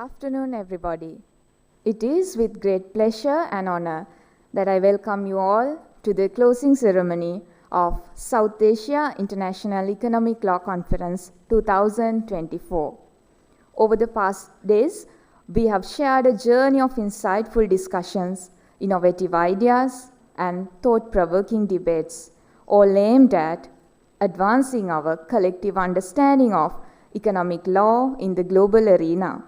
afternoon, everybody. It is with great pleasure and honor that I welcome you all to the closing ceremony of South Asia International Economic Law Conference 2024. Over the past days, we have shared a journey of insightful discussions, innovative ideas, and thought-provoking debates, all aimed at advancing our collective understanding of economic law in the global arena.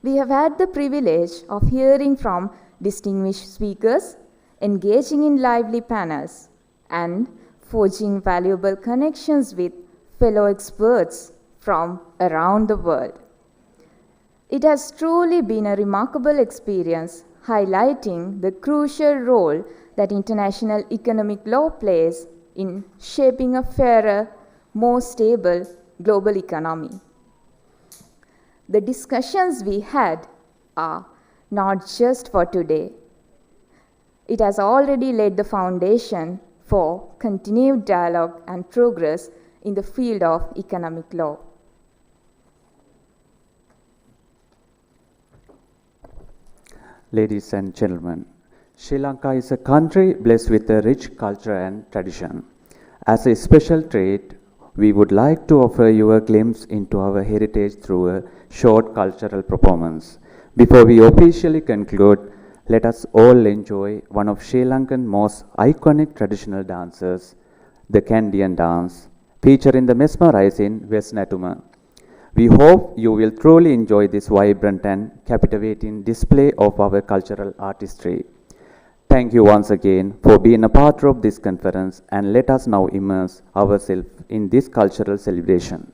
We have had the privilege of hearing from distinguished speakers, engaging in lively panels, and forging valuable connections with fellow experts from around the world. It has truly been a remarkable experience, highlighting the crucial role that international economic law plays in shaping a fairer, more stable global economy. The discussions we had are not just for today. It has already laid the foundation for continued dialogue and progress in the field of economic law. Ladies and gentlemen, Sri Lanka is a country blessed with a rich culture and tradition. As a special trait, we would like to offer you a glimpse into our heritage through a short cultural performance. Before we officially conclude, let us all enjoy one of Sri Lankan most iconic traditional dances, the Kandyan dance, featured in the mesmerizing Vesnatuma. We hope you will truly enjoy this vibrant and captivating display of our cultural artistry. Thank you once again for being a part of this conference, and let us now immerse ourselves in this cultural celebration.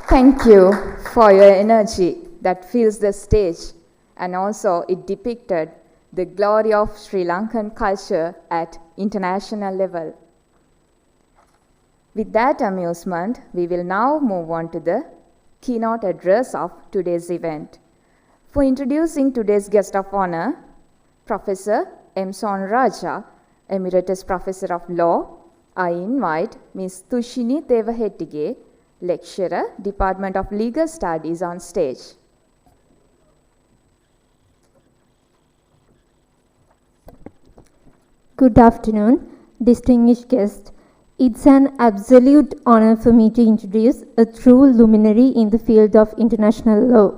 Thank you for your energy that fills the stage, and also it depicted the glory of Sri Lankan culture at international level. With that amusement, we will now move on to the keynote address of today's event. For introducing today's guest of honor, Professor M. Sonraja, Emeritus Professor of Law, I invite Ms. Tushini Tevahettige, Lecturer, Department of Legal Studies, on stage. Good afternoon, distinguished guests. It's an absolute honor for me to introduce a true luminary in the field of international law.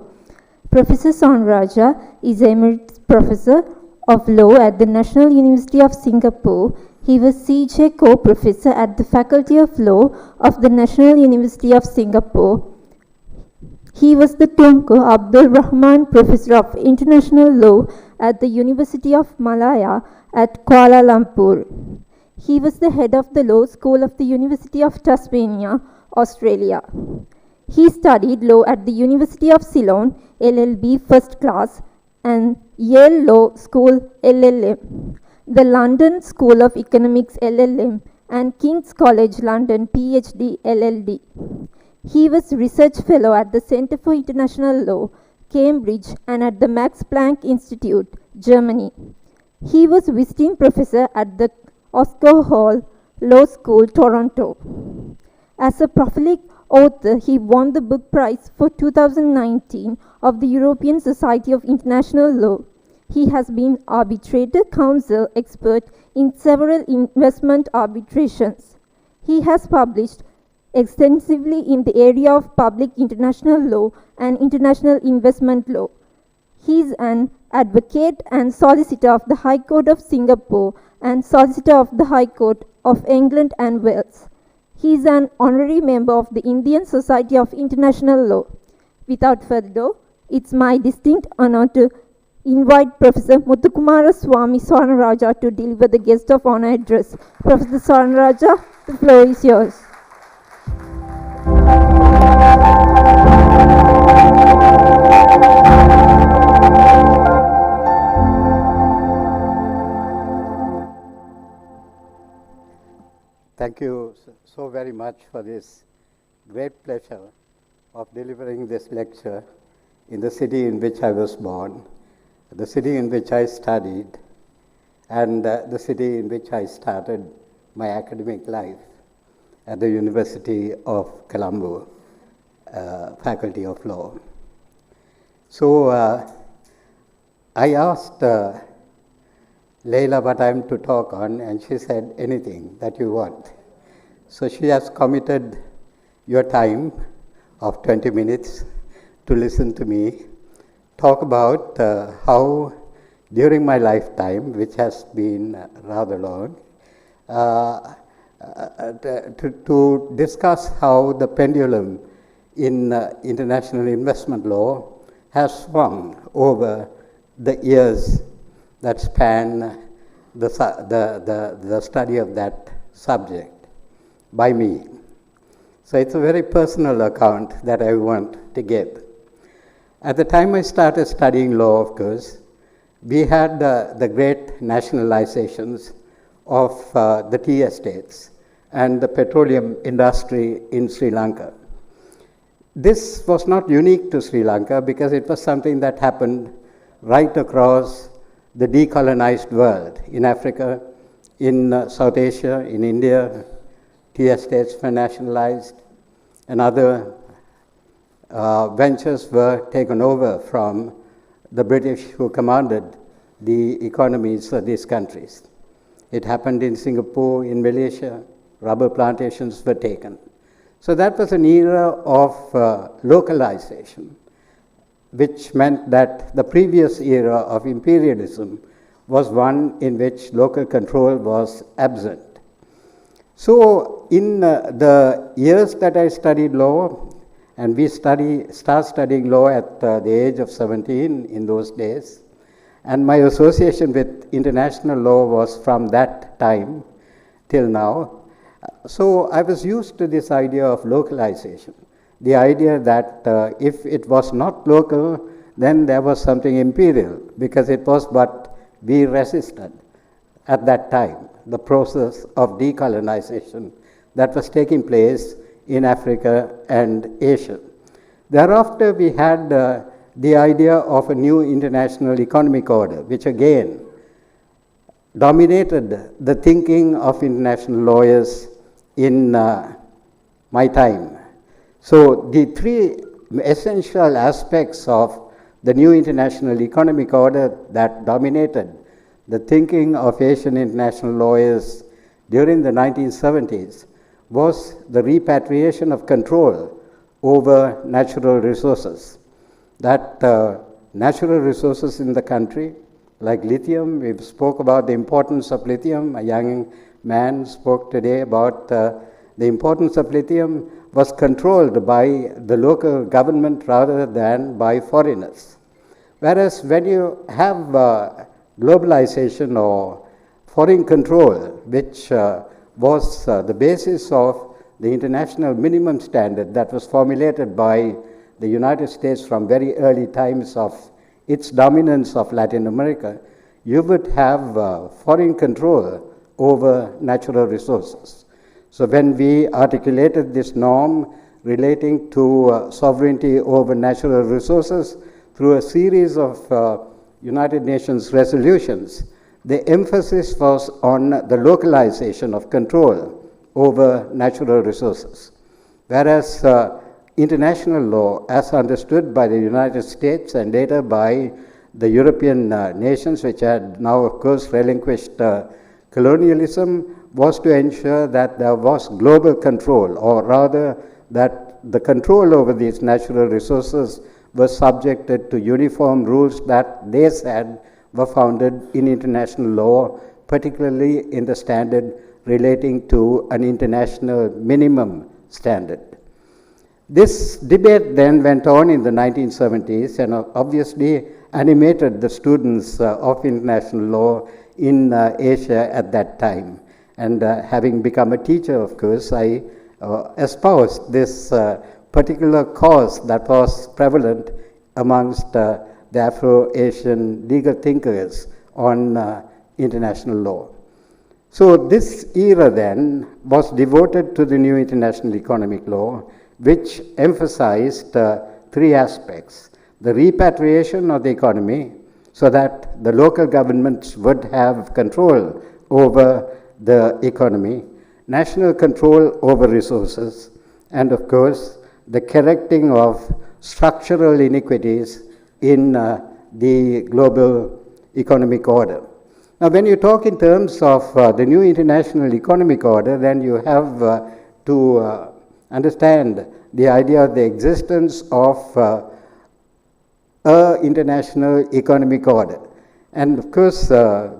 Professor Sonraja is Emeritus Professor of Law at the National University of Singapore. He was CJ Co-Professor at the Faculty of Law of the National University of Singapore. He was the Tunku Abdul Rahman Professor of International Law at the University of Malaya at Kuala Lumpur. He was the head of the Law School of the University of Tasmania, Australia. He studied law at the University of Ceylon, LLB First Class, and Yale Law School, LLM, the London School of Economics, LLM, and King's College London, PhD, LLD. He was Research Fellow at the Center for International Law, Cambridge, and at the Max Planck Institute, Germany. He was Visiting Professor at the Oscar Hall Law School, Toronto. As a prolific author, he won the book prize for 2019 of the European Society of International Law. He has been arbitrator, counsel, expert in several investment arbitrations. He has published extensively in the area of public international law and international investment law. He is an advocate and solicitor of the High Court of Singapore and solicitor of the High Court of England and Wales. He is an honorary member of the Indian Society of International Law. Without further ado, it's my distinct honor to invite Professor Muthukumara Swami Swarnaraja to deliver the guest of honor address. Professor Swarnaraja, the floor is yours. Thank you so very much for this great pleasure of delivering this lecture in the city in which I was born, the city in which I studied, and the city in which I started my academic life at the University of Colombo, Faculty of Law. So I asked Leila what I'm to talk on, and she said, anything that you want. So she has committed your time of 20 minutes to listen to me talk about how during my lifetime, which has been rather long, to discuss how the pendulum in international investment law has swung over the years that span the study of that subject by me. So it's a very personal account that I want to give. At the time I started studying law, of course, we had the great nationalizations of the tea estates and the petroleum industry in Sri Lanka. This was not unique to Sri Lanka because it was something that happened right across the decolonized world, in Africa, in South Asia, in India. Tea estates were nationalized, and other ventures were taken over from the British, who commanded the economies of these countries. It happened in Singapore, in Malaysia. Rubber plantations were taken. So that was an era of localization, which meant that the previous era of imperialism was one in which local control was absent. So in the years that I studied law, and we start studying law at the age of 17 in those days, and my association with international law was from that time till now. So I was used to this idea of localization, the idea that if it was not local, then there was something imperial, because it was what we resisted at that time, the process of decolonization that was taking place in Africa and Asia. Thereafter, we had the idea of a new international economic order, which again dominated the thinking of international lawyers in my time. So the three essential aspects of the new international economic order that dominated the thinking of Asian international lawyers during the 1970s was the repatriation of control over natural resources. That natural resources in the country, like lithium, we spoke about the importance of lithium. A young man spoke today about the importance of lithium was controlled by the local government rather than by foreigners. Whereas when you have globalization or foreign control, which was the basis of the international minimum standard that was formulated by the United States from very early times of its dominance of Latin America, you would have foreign control over natural resources. So when we articulated this norm relating to sovereignty over natural resources through a series of United Nations resolutions, the emphasis was on the localization of control over natural resources. Whereas international law, as understood by the United States and later by the European nations, which had now, of course, relinquished colonialism, was to ensure that there was global control, or rather that the control over these natural resources was subjected to uniform rules that they said were founded in international law, particularly in the standard relating to an international minimum standard. This debate then went on in the 1970s and obviously animated the students of international law in Asia at that time. And having become a teacher, of course, I espoused this particular cause that was prevalent amongst the Afro-Asian legal thinkers on international law. So this era then was devoted to the new international economic law, which emphasized three aspects: the repatriation of the economy so that the local governments would have control over the economy, national control over resources, and of course, the correcting of structural inequities in the global economic order. Now, when you talk in terms of the new international economic order, then you have to understand the idea of the existence of a international economic order. And of course,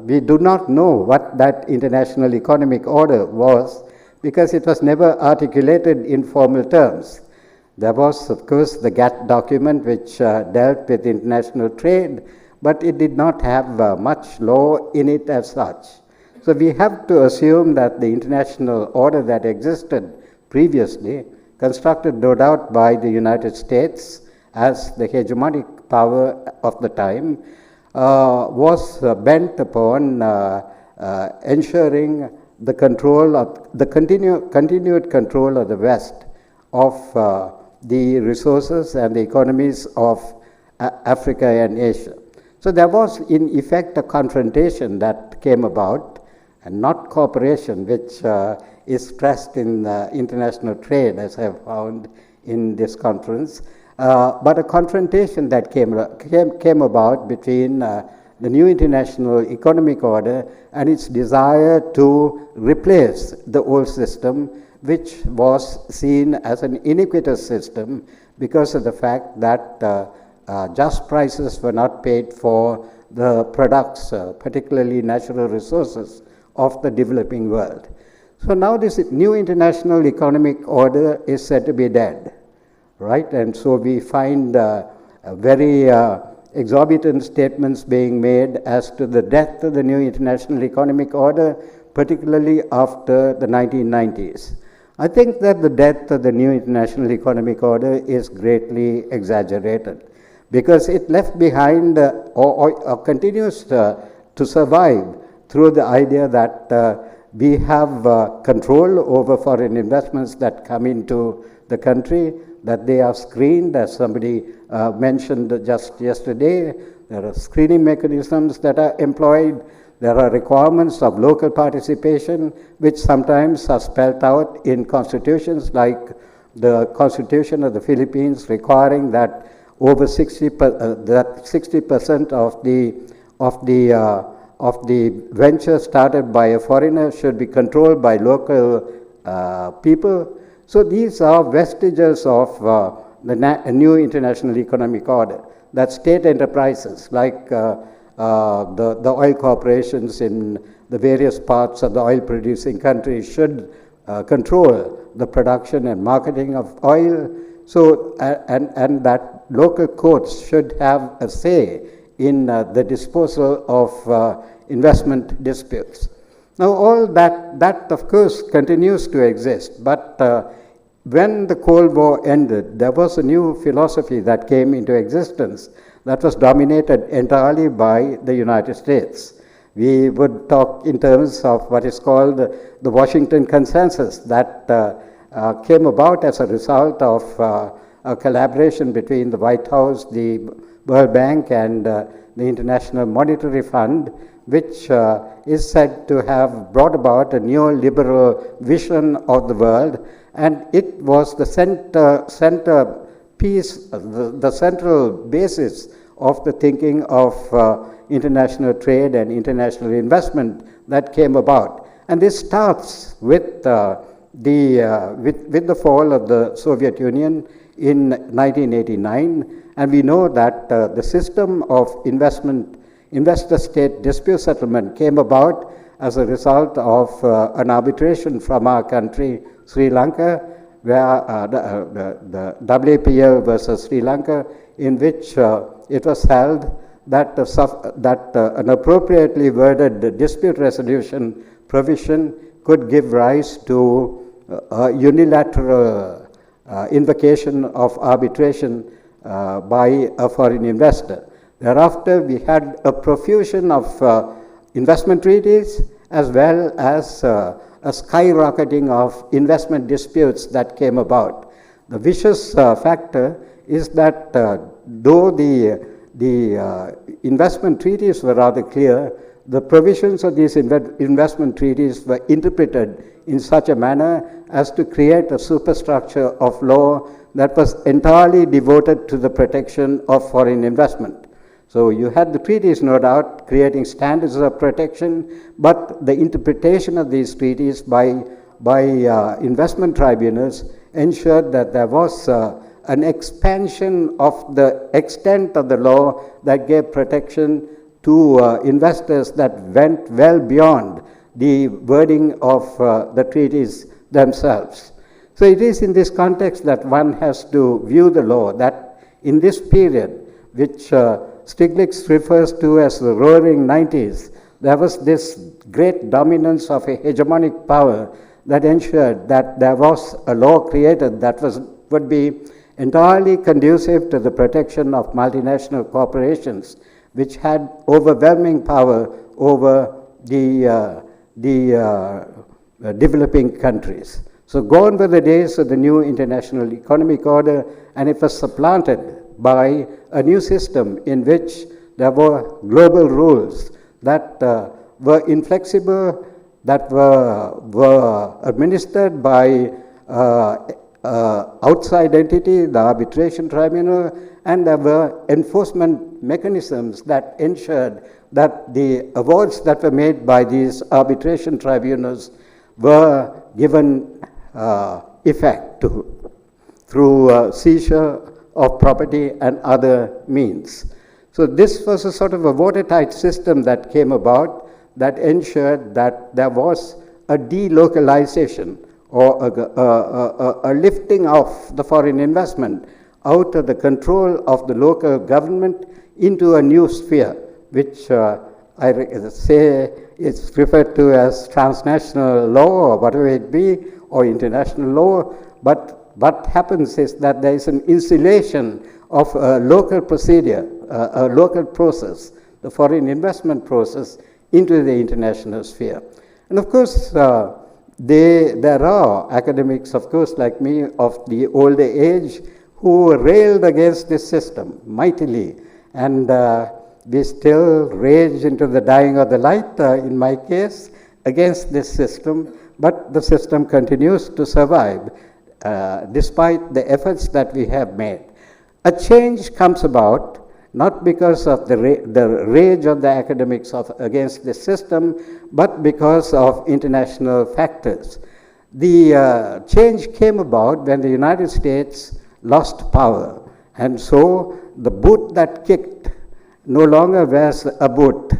we do not know what that international economic order was, because it was never articulated in formal terms. There was, of course, the GATT document, which dealt with international trade, but it did not have much law in it as such. So we have to assume that the international order that existed previously, constructed no doubt by the United States as the hegemonic power of the time, was bent upon ensuring the control of the continued control of the West of the resources and the economies of Africa and Asia. So there was in effect a confrontation that came about, and not cooperation, which is stressed in international trade, as I have found in this conference, but a confrontation that came about between the new international economic order and its desire to replace the old system, which was seen as an iniquitous system because of the fact that just prices were not paid for the products, particularly natural resources, of the developing world. So now this new international economic order is said to be dead, right? And so we find very exorbitant statements being made as to the death of the new international economic order, particularly after the 1990s. I think that the death of the new international economic order is greatly exaggerated because it left behind or continues to survive through the idea that we have control over foreign investments that come into the country, that they are screened, as somebody mentioned just yesterday. There are screening mechanisms that are employed. There are requirements of local participation, which sometimes are spelled out in constitutions, like the Constitution of the Philippines requiring that over 60% of the venture started by a foreigner should be controlled by local people. So these are vestiges of the new international economic order, that state enterprises like the oil corporations in the various parts of the oil-producing countries should control the production and marketing of oil. So, and that local courts should have a say in the disposal of investment disputes. Now, all that of course continues to exist, but when the Cold War ended, there was a new philosophy that came into existence that was dominated entirely by the United States. We would talk in terms of what is called the Washington Consensus that came about as a result of a collaboration between the White House, the World Bank, and the International Monetary Fund, which is said to have brought about a neoliberal vision of the world, and it was the central basis of the thinking of international trade and international investment that came about. And this starts with the fall of the Soviet Union in 1989, and we know that the system of investor-state dispute settlement came about as a result of an arbitration from our country, Sri Lanka, where the WPL versus Sri Lanka, in which it was held that an appropriately worded dispute resolution provision could give rise to a unilateral invocation of arbitration by a foreign investor. Thereafter, we had a profusion of investment treaties as well as a skyrocketing of investment disputes that came about. The vicious factor is that though the investment treaties were rather clear, the provisions of these investment treaties were interpreted in such a manner as to create a superstructure of law that was entirely devoted to the protection of foreign investment. So you had the treaties, no doubt, creating standards of protection, but the interpretation of these treaties by investment tribunals ensured that there was an expansion of the extent of the law that gave protection to investors that went well beyond the wording of the treaties themselves. So it is in this context that one has to view the law, that in this period, which Stiglitz refers to as the roaring 90s, there was this great dominance of a hegemonic power that ensured that there was a law created that would be entirely conducive to the protection of multinational corporations, which had overwhelming power over the developing countries. So gone were the days of the new international economic order, and it was supplanted by a new system in which there were global rules that were inflexible, that were administered by outside entity, the arbitration tribunal, and there were enforcement mechanisms that ensured that the awards that were made by these arbitration tribunals were given effect to through seizure of property and other means. So this was a sort of a watertight system that came about that ensured that there was a delocalization or a lifting of the foreign investment out of the control of the local government into a new sphere, which I say is referred to as transnational law or whatever it be, or international law, but what happens is that there is an insulation of a local procedure, a local process, the foreign investment process, into the international sphere. And of course, there are academics, of course, like me, of the older age, who railed against this system mightily. And we still rage into the dying of the light, in my case, against this system, but the system continues to survive despite the efforts that we have made. A change comes about not because of the rage of the academics against the system, but because of international factors. The change came about when the United States lost power, and so the boot that kicked no longer wears a boot.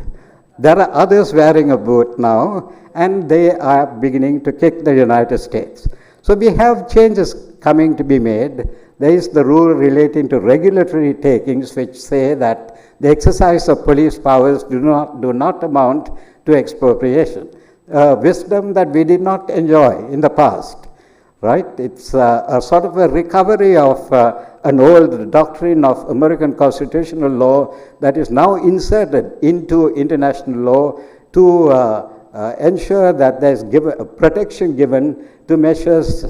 There are others wearing a boot now, and they are beginning to kick the United States. So we have changes coming to be made. There is the rule relating to regulatory takings, which say that the exercise of police powers do not amount to expropriation. Wisdom that we did not enjoy in the past, right? It's a sort of a recovery of an old doctrine of American constitutional law that is now inserted into international law to ensure that there is protection given to measures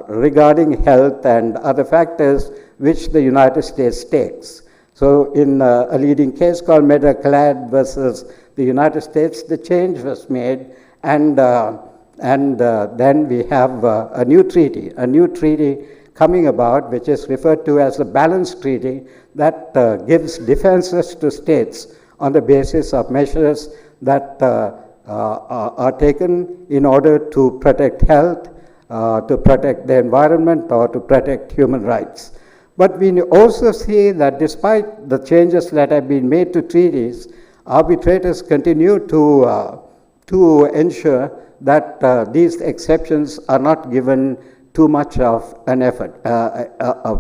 regarding health and other factors which the United States takes. So in a leading case called Mediclad versus the United States, the change was made, and then we have a new treaty coming about, which is referred to as the Balance Treaty, that gives defenses to states on the basis of measures that are taken in order to protect health, to protect the environment, or to protect human rights. But we also see that despite the changes that have been made to treaties, arbitrators continue to ensure that these exceptions are not given too much of an effort,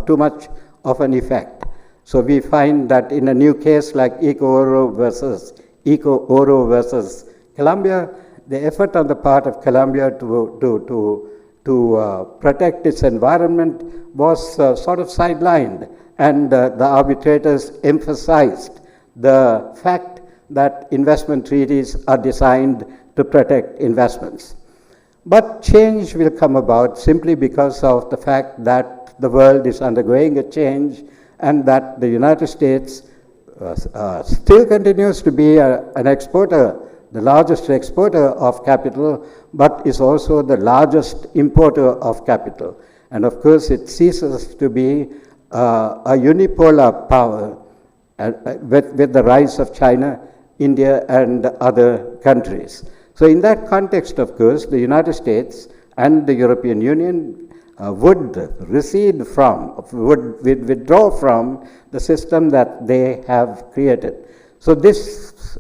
too much of an effect. So we find that in a new case like Eco-Oro versus Colombia, the effort on the part of Colombia to protect its environment was sort of sidelined, and the arbitrators emphasized the fact that investment treaties are designed to protect investments. But change will come about simply because of the fact that the world is undergoing a change, and that the United States still continues to be an exporter, the largest exporter of capital, but is also the largest importer of capital. And of course, it ceases to be a unipolar power with the rise of China, India, and other countries. So in that context, of course, the United States and the European Union would withdraw from the system that they have created. So this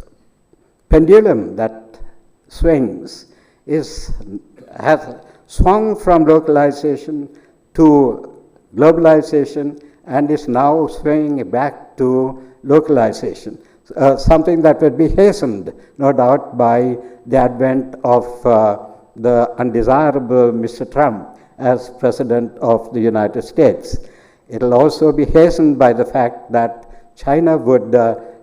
pendulum that swings has swung from localization to globalization and is now swinging back to localization. Something that will be hastened, no doubt, by the advent of the undesirable Mr. Trump as President of the United States. It will also be hastened by the fact that China would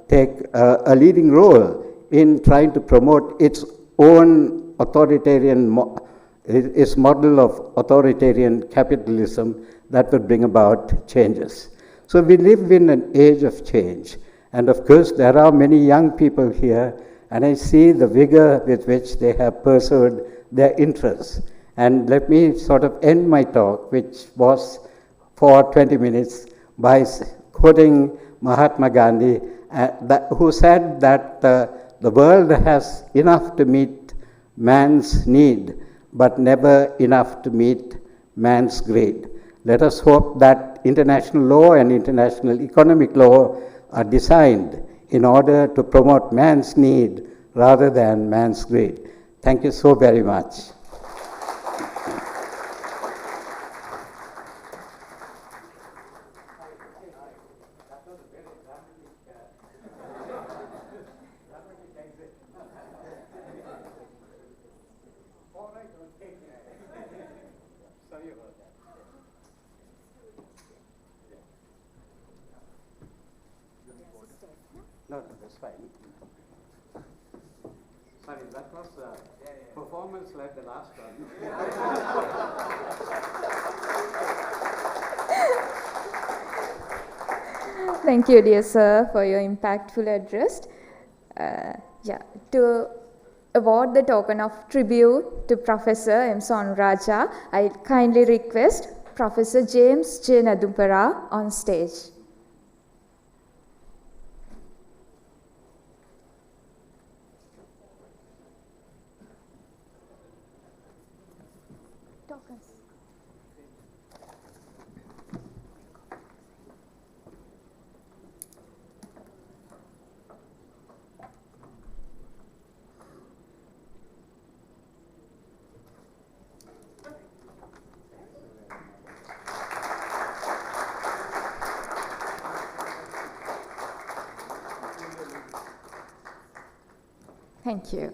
take a leading role in trying to promote its own its model of authoritarian capitalism that would bring about changes. So we live in an age of change. And of course, there are many young people here, and I see the vigor with which they have pursued their interests. And let me sort of end my talk, which was for 20 minutes, by quoting Mahatma Gandhi, who said that the world has enough to meet man's need, but never enough to meet man's greed. Let us hope that international law and international economic law are designed in order to promote man's need rather than man's greed. Thank you so very much. No, that's fine. Sorry, that was performance like the last one. Thank you, dear sir, for your impactful address. To award the token of tribute to Professor M. Sonraja, I kindly request Professor James J. Nadumpara on stage. Thank you.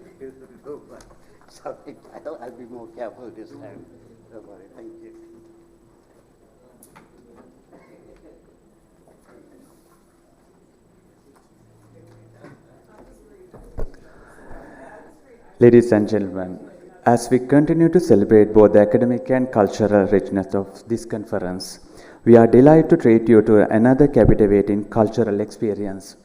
Sorry, I thought I'll be more careful this time. Don't worry, thank you. Ladies and gentlemen, as we continue to celebrate both the academic and cultural richness of this conference, we are delighted to treat you to another captivating cultural experience.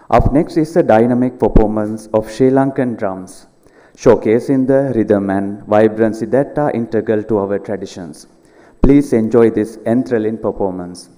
Up next is a dynamic performance of Sri Lankan drums, showcasing the rhythm and vibrancy that are integral to our traditions. Please enjoy this enthralling performance.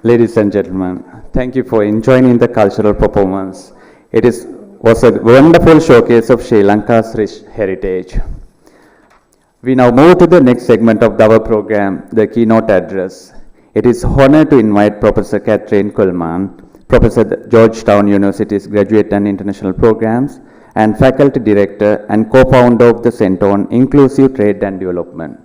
Ladies and gentlemen, thank you for enjoying the cultural performance. Was a wonderful showcase of Sri Lanka's rich heritage. We now move to the next segment of our program, the keynote address. It is honor to invite Professor Catherine Kuhlmann, Professor at Georgetown University's Graduate and International Programs, and Faculty Director and co-founder of the Center on Inclusive Trade and Development.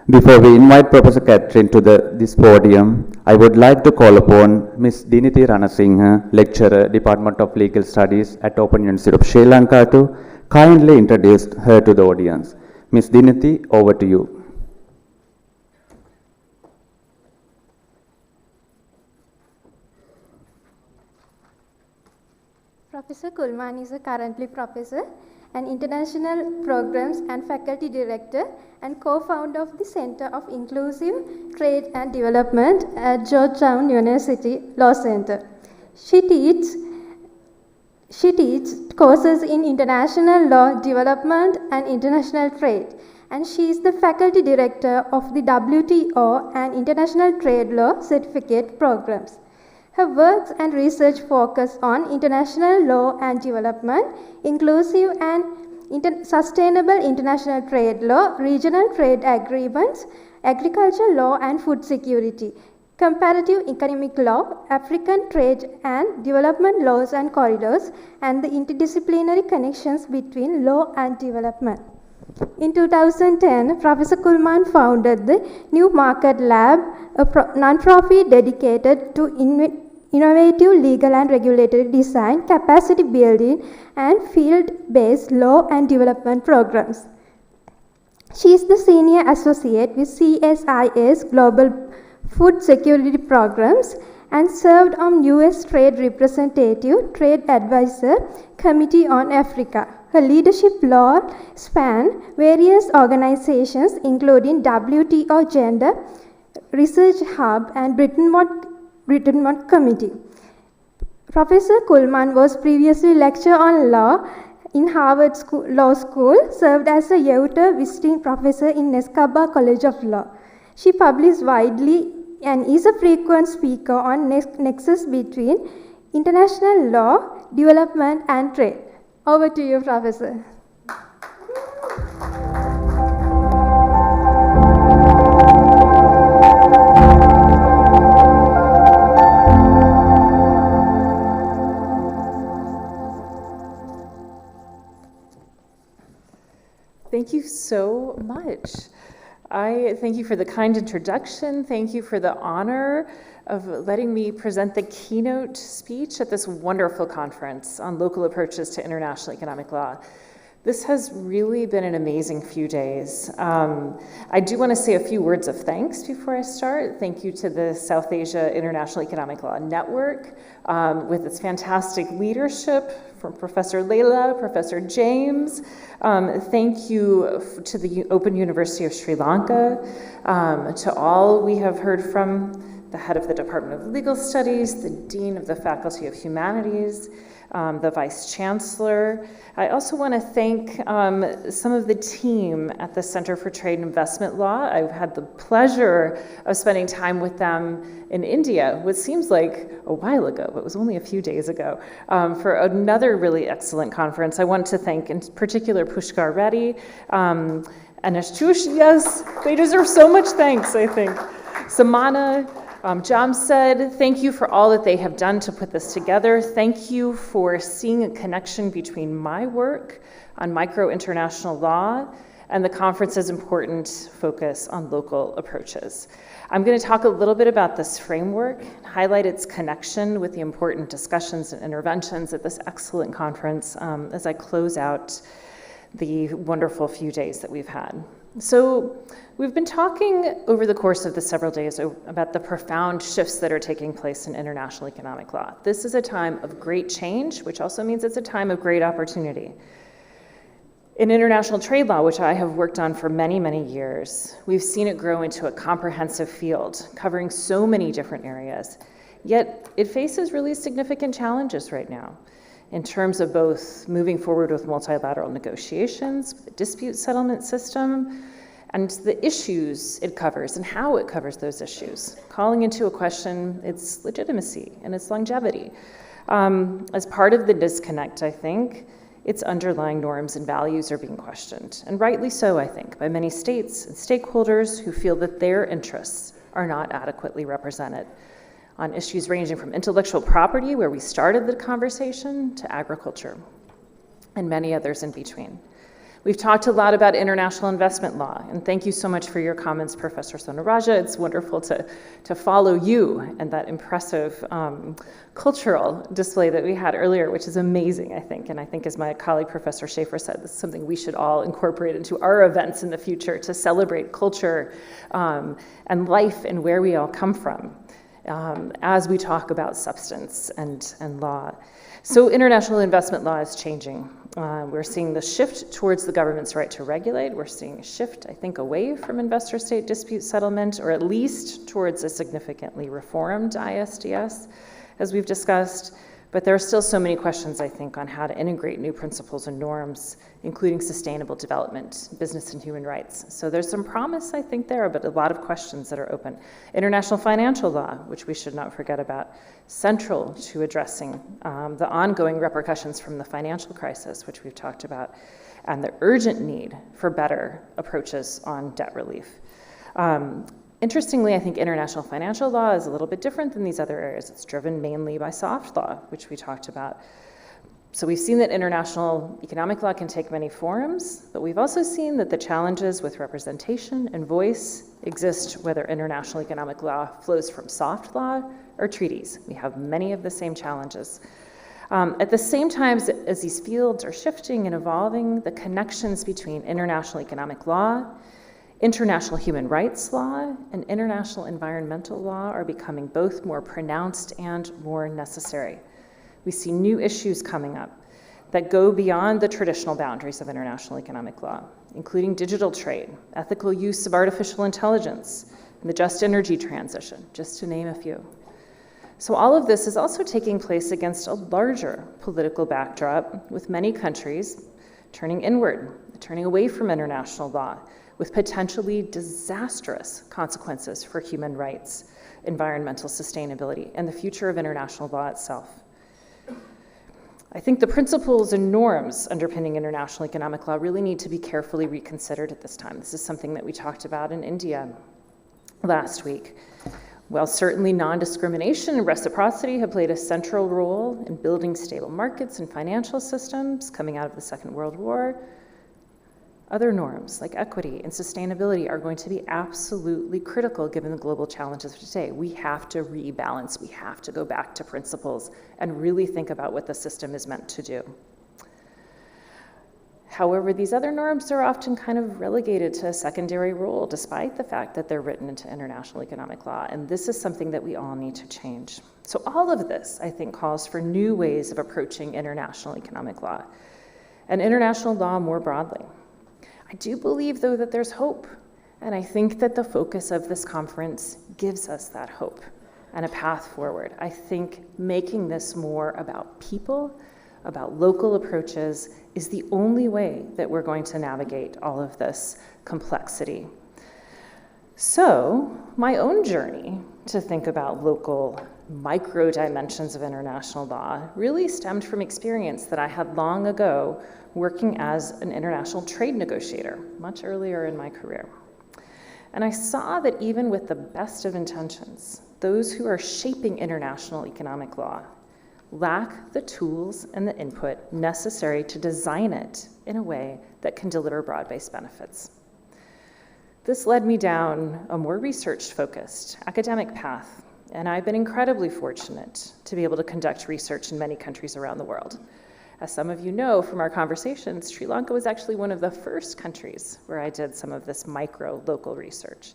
Before we invite Professor Catherine to this podium, I would like to call upon Ms. Diniti Ranasinghe, Lecturer, Department of Legal Studies at Open University of Sri Lanka, to kindly introduce her to the audience. Ms. Diniti, over to you. Professor Kuhlmann is a currently professor and international programs and faculty director and co-founder of the Center of Inclusive Trade and Development at Georgetown University Law Center. She teaches courses in international law, development and international trade, and she is the faculty director of the WTO and international trade law certificate programs. Her works and research focus on international law and development, inclusive and sustainable international trade law, regional trade agreements, agricultural law and food security, comparative economic law, African trade and development laws and corridors, and the interdisciplinary connections between law and development. In 2010, Professor Kuhlmann founded the New Market Lab, a non-profit dedicated to innovative legal and regulatory design, capacity building, and field-based law and development programs. She is the Senior Associate with CSIS Global Food Security Programs and served on U.S. Trade Representative, Trade Advisor, Committee on Africa. Her leadership role span various organizations including WTO Gender Research Hub and Bretton Woods Committee. Professor Kuhlmann was previously lecturer on law in Harvard Law School, served as a Youter visiting professor in Neskaba College of Law. She published widely and is a frequent speaker on nexus between international law, development and trade. Over to you, Professor. Thank you so much. I thank you for the kind introduction. Thank you for the honor of letting me present the keynote speech at this wonderful conference on local approaches to international economic law. This has really been an amazing few days. I do want to say a few words of thanks before I start. Thank you to the South Asia International Economic Law Network with its fantastic leadership from Professor Leila, Professor James. Thank you to the Open University of Sri Lanka, to all we have heard from the head of the Department of Legal Studies, the Dean of the Faculty of Humanities, the Vice Chancellor. I also want to thank some of the team at the Center for Trade and Investment Law. I've had the pleasure of spending time with them in India, which seems like a while ago, but it was only a few days ago, for another really excellent conference. I want to thank in particular Pushkar Reddy, Anesh Chush, yes, they deserve so much thanks, I think. Samana, Jam said, thank you for all that they have done to put this together. Thank you for seeing a connection between my work on micro-international law and the conference's important focus on local approaches. I'm going to talk a little bit about this framework, highlight its connection with the important discussions and interventions at this excellent conference as I close out the wonderful few days that we've had. So we've been talking over the course of the several days about the profound shifts that are taking place in international economic law. This is a time of great change, which also means it's a time of great opportunity. In international trade law, which I have worked on for many, many years, we've seen it grow into a comprehensive field covering so many different areas. Yet it faces really significant challenges right now in terms of both moving forward with multilateral negotiations, the dispute settlement system, and the issues it covers and how it covers those issues, calling into a question its legitimacy and its longevity. As part of the disconnect, I think, its underlying norms and values are being questioned, and rightly so, I think, by many states and stakeholders who feel that their interests are not adequately represented on issues ranging from intellectual property, where we started the conversation, to agriculture, and many others in between. We've talked a lot about international investment law, and thank you so much for your comments, Professor Sonaraja. It's wonderful to follow you and that impressive cultural display that we had earlier, which is amazing, I think. And I think, as my colleague, Professor Schaefer, said, this is something we should all incorporate into our events in the future, to celebrate culture and life and where we all come from as we talk about substance and law. So international investment law is changing. We're seeing the shift towards the government's right to regulate. We're seeing a shift, I think, away from investor-state dispute settlement, or at least towards a significantly reformed ISDS, as we've discussed. But there are still so many questions, I think, on how to integrate new principles and norms, including sustainable development, business and human rights. So there's some promise, I think, there, but a lot of questions that are open. International financial law, which we should not forget about, central to addressing the ongoing repercussions from the financial crisis, which we've talked about, and the urgent need for better approaches on debt relief. Interestingly, I think international financial law is a little bit different than these other areas. It's driven mainly by soft law, which we talked about. So we've seen that international economic law can take many forms, but we've also seen that the challenges with representation and voice exist whether international economic law flows from soft law or treaties. We have many of the same challenges. At the same time as these fields are shifting and evolving, the connections between international economic law, international human rights law, and international environmental law are becoming both more pronounced and more necessary. We see new issues coming up that go beyond the traditional boundaries of international economic law, including digital trade, ethical use of artificial intelligence, and the just energy transition, just to name a few. So all of this is also taking place against a larger political backdrop, with many countries turning inward, turning away from international law, with potentially disastrous consequences for human rights, environmental sustainability, and the future of international law itself. I think the principles and norms underpinning international economic law really need to be carefully reconsidered at this time. This is something that we talked about in India last week. While certainly non-discrimination and reciprocity have played a central role in building stable markets and financial systems coming out of the Second World War, other norms like equity and sustainability are going to be absolutely critical given the global challenges of today. We have to rebalance. We have to go back to principles and really think about what the system is meant to do. However, these other norms are often kind of relegated to a secondary role, despite the fact that they're written into international economic law. And this is something that we all need to change. So all of this, I think, calls for new ways of approaching international economic law and international law more broadly. I do believe, though, that there's hope, and I think that the focus of this conference gives us that hope and a path forward. I think making this more about people, about local approaches, is the only way that we're going to navigate all of this complexity. So, my own journey to think about local micro dimensions of international law really stemmed from experience that I had long ago working as an international trade negotiator, much earlier in my career. And I saw that even with the best of intentions, those who are shaping international economic law lack the tools and the input necessary to design it in a way that can deliver broad-based benefits. This led me down a more research-focused academic path, and I've been incredibly fortunate to be able to conduct research in many countries around the world. As some of you know from our conversations, Sri Lanka was actually one of the first countries where I did some of this micro-local research.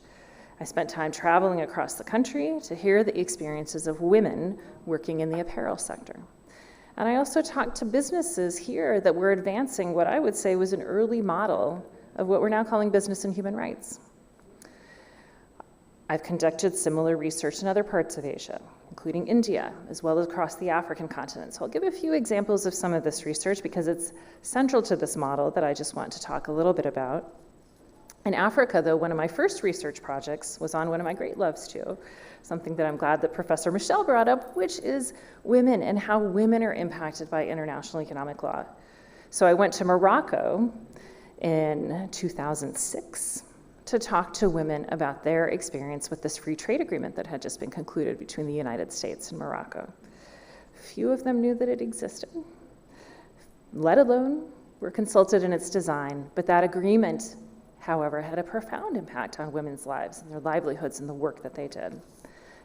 I spent time traveling across the country to hear the experiences of women working in the apparel sector. And I also talked to businesses here that were advancing what I would say was an early model of what we're now calling business and human rights. I've conducted similar research in other parts of Asia, including India, as well as across the African continent. So I'll give a few examples of some of this research because it's central to this model that I just want to talk a little bit about. In Africa, though, one of my first research projects was on one of my great loves too, something that I'm glad that Professor Michelle brought up, which is women and how women are impacted by international economic law. So I went to Morocco in 2006 to talk to women about their experience with this free trade agreement that had just been concluded between the United States and Morocco. Few of them knew that it existed, let alone were consulted in its design, but that agreement, however, had a profound impact on women's lives and their livelihoods and the work that they did.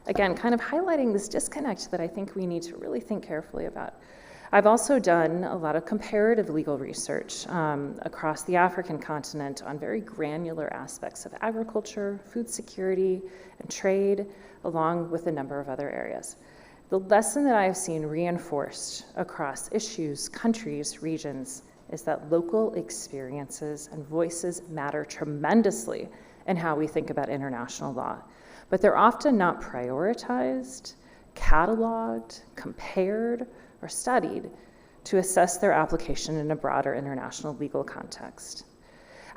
Again, kind of highlighting this disconnect that I think we need to really think carefully about. I've also done a lot of comparative legal research across the African continent on very granular aspects of agriculture, food security, and trade, along with a number of other areas. The lesson that I've seen reinforced across issues, countries, regions, is that local experiences and voices matter tremendously in how we think about international law. But they're often not prioritized, cataloged, compared, or studied to assess their application in a broader international legal context.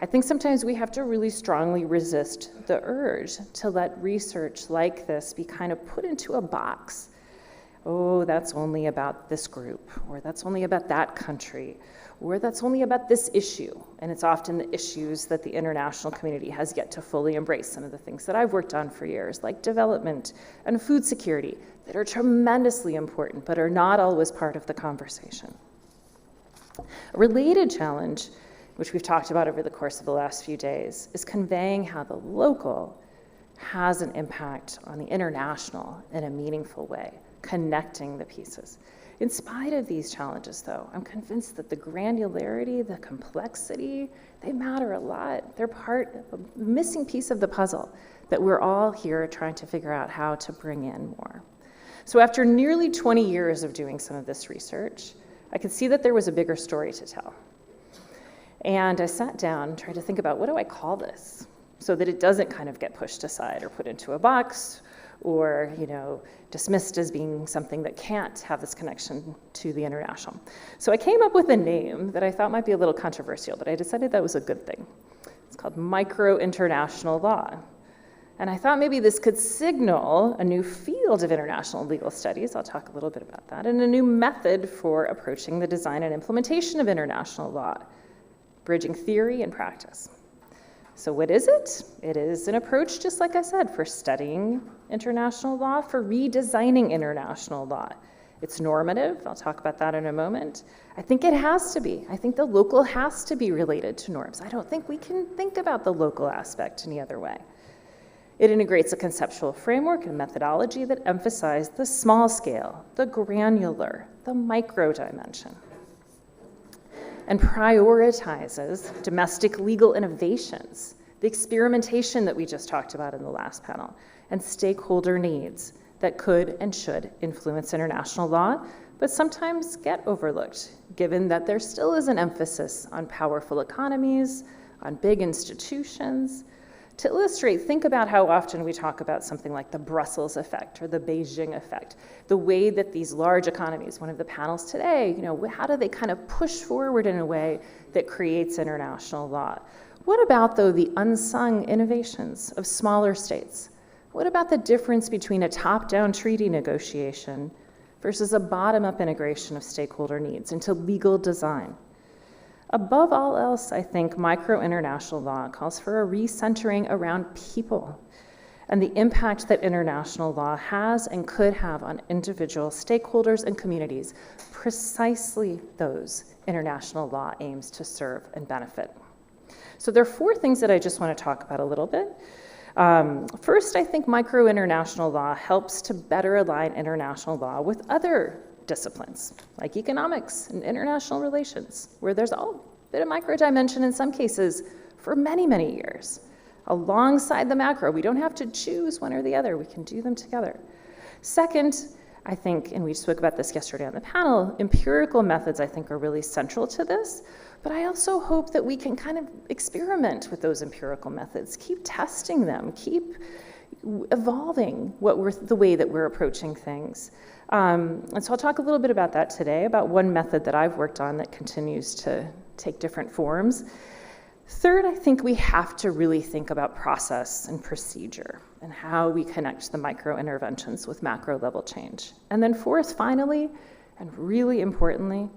I think sometimes we have to really strongly resist the urge to let research like this be kind of put into a box. Oh, that's only about this group, or that's only about that country, or that's only about this issue. And it's often the issues that the international community has yet to fully embrace. Some of the things that I've worked on for years, like development and food security, that are tremendously important, but are not always part of the conversation. A related challenge, which we've talked about over the course of the last few days, is conveying how the local has an impact on the international in a meaningful way, connecting the pieces. In spite of these challenges, though, I'm convinced that the granularity, the complexity, they matter a lot. They're a missing piece of the puzzle that we're all here trying to figure out how to bring in more. So after nearly 20 years of doing some of this research, I could see that there was a bigger story to tell. And I sat down and tried to think about, what do I call this so that it doesn't kind of get pushed aside or put into a box or, dismissed as being something that can't have this connection to the international. So I came up with a name that I thought might be a little controversial, but I decided that was a good thing. It's called micro-international law. And I thought maybe this could signal a new field of international legal studies, I'll talk a little bit about that, and a new method for approaching the design and implementation of international law, bridging theory and practice. So what is it? It is an approach, just like I said, for studying international law, for redesigning international law. It's normative, I'll talk about that in a moment. I think it has to be. I think the local has to be related to norms. I don't think we can think about the local aspect any other way. It integrates a conceptual framework and methodology that emphasize the small scale, the granular, the micro dimension, and prioritizes domestic legal innovations, the experimentation that we just talked about in the last panel, and stakeholder needs that could and should influence international law, but sometimes get overlooked, given that there still is an emphasis on powerful economies, on big institutions. To illustrate, think about how often we talk about something like the Brussels effect or the Beijing effect, the way that these large economies, one of the panels today, how do they kind of push forward in a way that creates international law? What about, though, the unsung innovations of smaller states? What about the difference between a top-down treaty negotiation versus a bottom-up integration of stakeholder needs into legal design? Above all else, I think micro-international law calls for a recentering around people and the impact that international law has and could have on individual stakeholders and communities, precisely those international law aims to serve and benefit. So there are 4 things that I just want to talk about a little bit. First, I think micro-international law helps to better align international law with other disciplines, like economics and international relations, where there's a bit of micro dimension in some cases for many, many years. Alongside the macro, we don't have to choose one or the other, we can do them together. Second, I think, and we spoke about this yesterday on the panel, empirical methods I think are really central to this, but I also hope that we can kind of experiment with those empirical methods, keep testing them, keep evolving the way that we're approaching things. And so I'll talk a little bit about that today, about one method that I've worked on that continues to take different forms. Third, I think we have to really think about process and procedure and how we connect the micro interventions with macro level change. And then fourth, finally, and really importantly,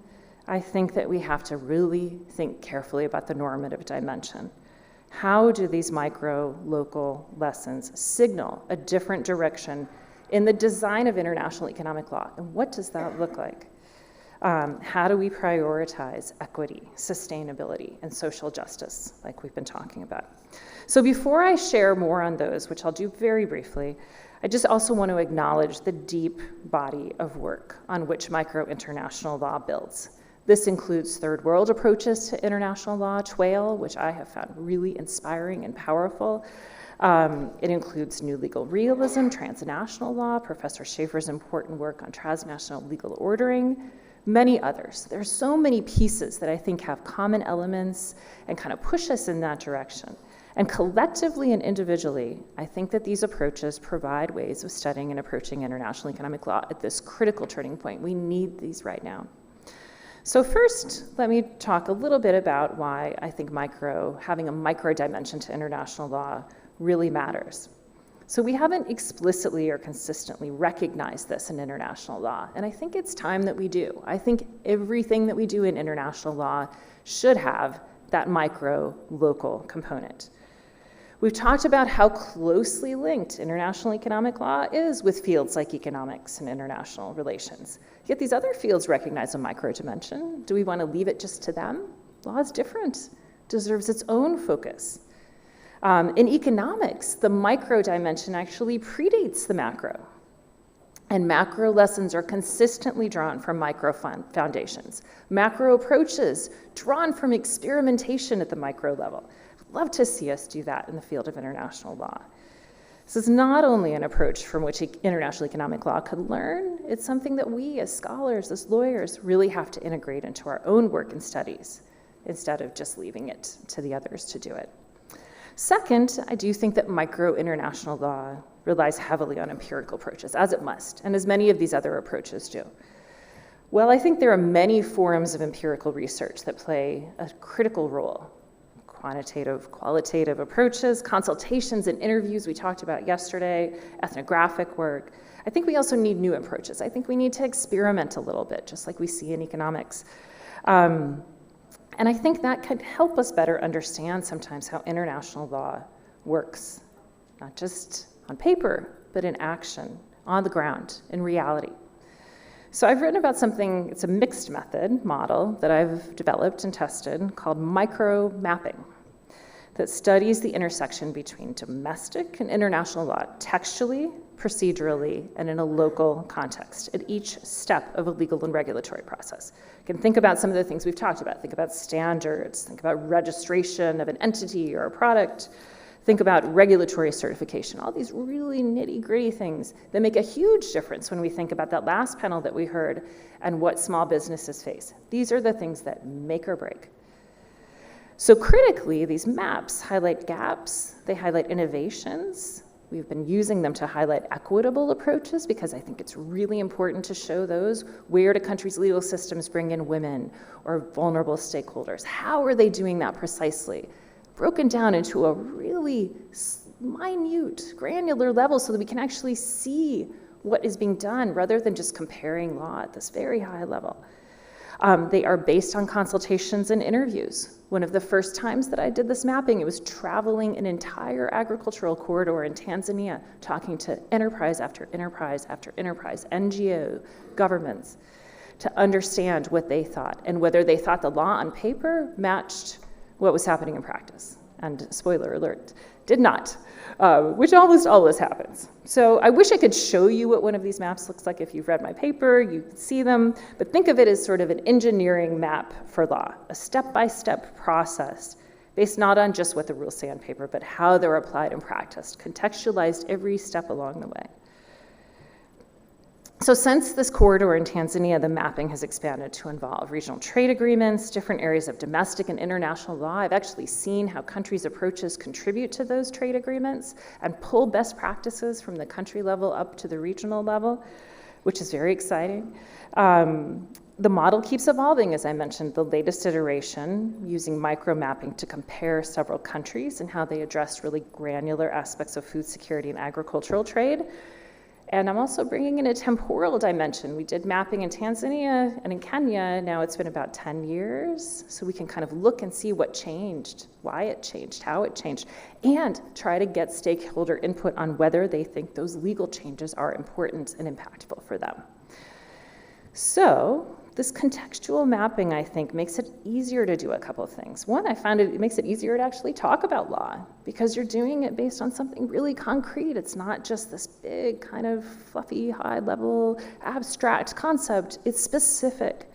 I think that we have to really think carefully about the normative dimension. How do these micro local lessons signal a different direction in the design of international economic law? And what does that look like? How do we prioritize equity, sustainability, and social justice, like we've been talking about? So before I share more on those, which I'll do very briefly, I just also want to acknowledge the deep body of work on which micro-international law builds. This includes third world approaches to international law, TWAIL, which I have found really inspiring and powerful. It includes new legal realism, transnational law, Professor Schaefer's important work on transnational legal ordering, many others. There are so many pieces that I think have common elements and kind of push us in that direction. And collectively and individually, I think that these approaches provide ways of studying and approaching international economic law at this critical turning point. We need these right now. So first, let me talk a little bit about why I think having a micro dimension to international law really matters. So we haven't explicitly or consistently recognized this in international law, and I think it's time that we do. I think everything that we do in international law should have that micro local component. We've talked about how closely linked international economic law is with fields like economics and international relations. Yet these other fields recognize a micro dimension. Do we want to leave it just to them? Law is different, deserves its own focus. In economics, the micro dimension actually predates the macro. And macro lessons are consistently drawn from micro foundations. Macro approaches drawn from experimentation at the micro level. I'd love to see us do that in the field of international law. This is not only an approach from which international economic law could learn, it's something that we as scholars, as lawyers, really have to integrate into our own work and studies instead of just leaving it to the others to do it. Second, I do think that micro-international law relies heavily on empirical approaches, as it must, and as many of these other approaches do. Well, I think there are many forms of empirical research that play a critical role. Quantitative, qualitative approaches, consultations and interviews we talked about yesterday, ethnographic work. I think we also need new approaches. I think we need to experiment a little bit, just like we see in economics. And I think that could help us better understand sometimes how international law works, not just on paper, but in action, on the ground, in reality. So I've written about something, it's a mixed method model that I've developed and tested called micro mapping that studies the intersection between domestic and international law textually, procedurally, and in a local context at each step of a legal and regulatory process. You can think about some of the things we've talked about. Think about standards, think about registration of an entity or a product, think about regulatory certification, all these really nitty-gritty things that make a huge difference when we think about that last panel that we heard and what small businesses face. These are the things that make or break. So critically, these maps highlight gaps, they highlight innovations. We've been using them to highlight equitable approaches because I think it's really important to show those. Where do countries' legal systems bring in women or vulnerable stakeholders? How are they doing that precisely? Broken down into a really minute, granular level so that we can actually see what is being done rather than just comparing law at this very high level. They are based on consultations and interviews. One of the first times that I did this mapping, it was traveling an entire agricultural corridor in Tanzania, talking to enterprise after enterprise after enterprise, NGO, governments, to understand what they thought and whether they thought the law on paper matched what was happening in practice. And spoiler alert, did not, which almost always happens. So I wish I could show you what one of these maps looks like. If you've read my paper, you can see them, but think of it as sort of an engineering map for law, a step-by-step process based not on just what the rules say on paper, but how they're applied in practice, contextualized every step along the way. So since this corridor in Tanzania, the mapping has expanded to involve regional trade agreements, different areas of domestic and international law. I've actually seen how countries' approaches contribute to those trade agreements and pull best practices from the country level up to the regional level, which is very exciting. The model keeps evolving, as I mentioned, the latest iteration using micro-mapping to compare several countries and how they address really granular aspects of food security and agricultural trade. And I'm also bringing in a temporal dimension. We did mapping in Tanzania and in Kenya. Now it's been about 10 years. So we can kind of look and see what changed, why it changed, how it changed, and try to get stakeholder input on whether they think those legal changes are important and impactful for them. So this contextual mapping, I think, makes it easier to do a couple of things. One, I found it makes it easier to actually talk about law because you're doing it based on something really concrete. It's not just this big kind of fluffy, high-level, abstract concept. It's specific.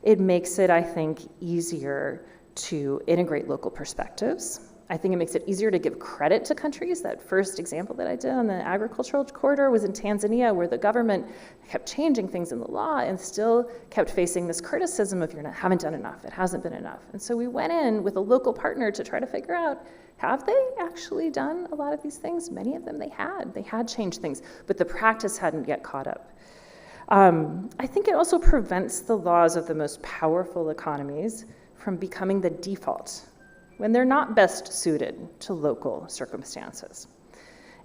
It makes it, I think, easier to integrate local perspectives. I think it makes it easier to give credit to countries. That first example that I did on the agricultural corridor was in Tanzania, where the government kept changing things in the law and still kept facing this criticism of haven't done enough, it hasn't been enough. And so we went in with a local partner to try to figure out, have they actually done a lot of these things? Many of them they had changed things, but the practice hadn't yet caught up. I think it also prevents the laws of the most powerful economies from becoming the default when they're not best suited to local circumstances.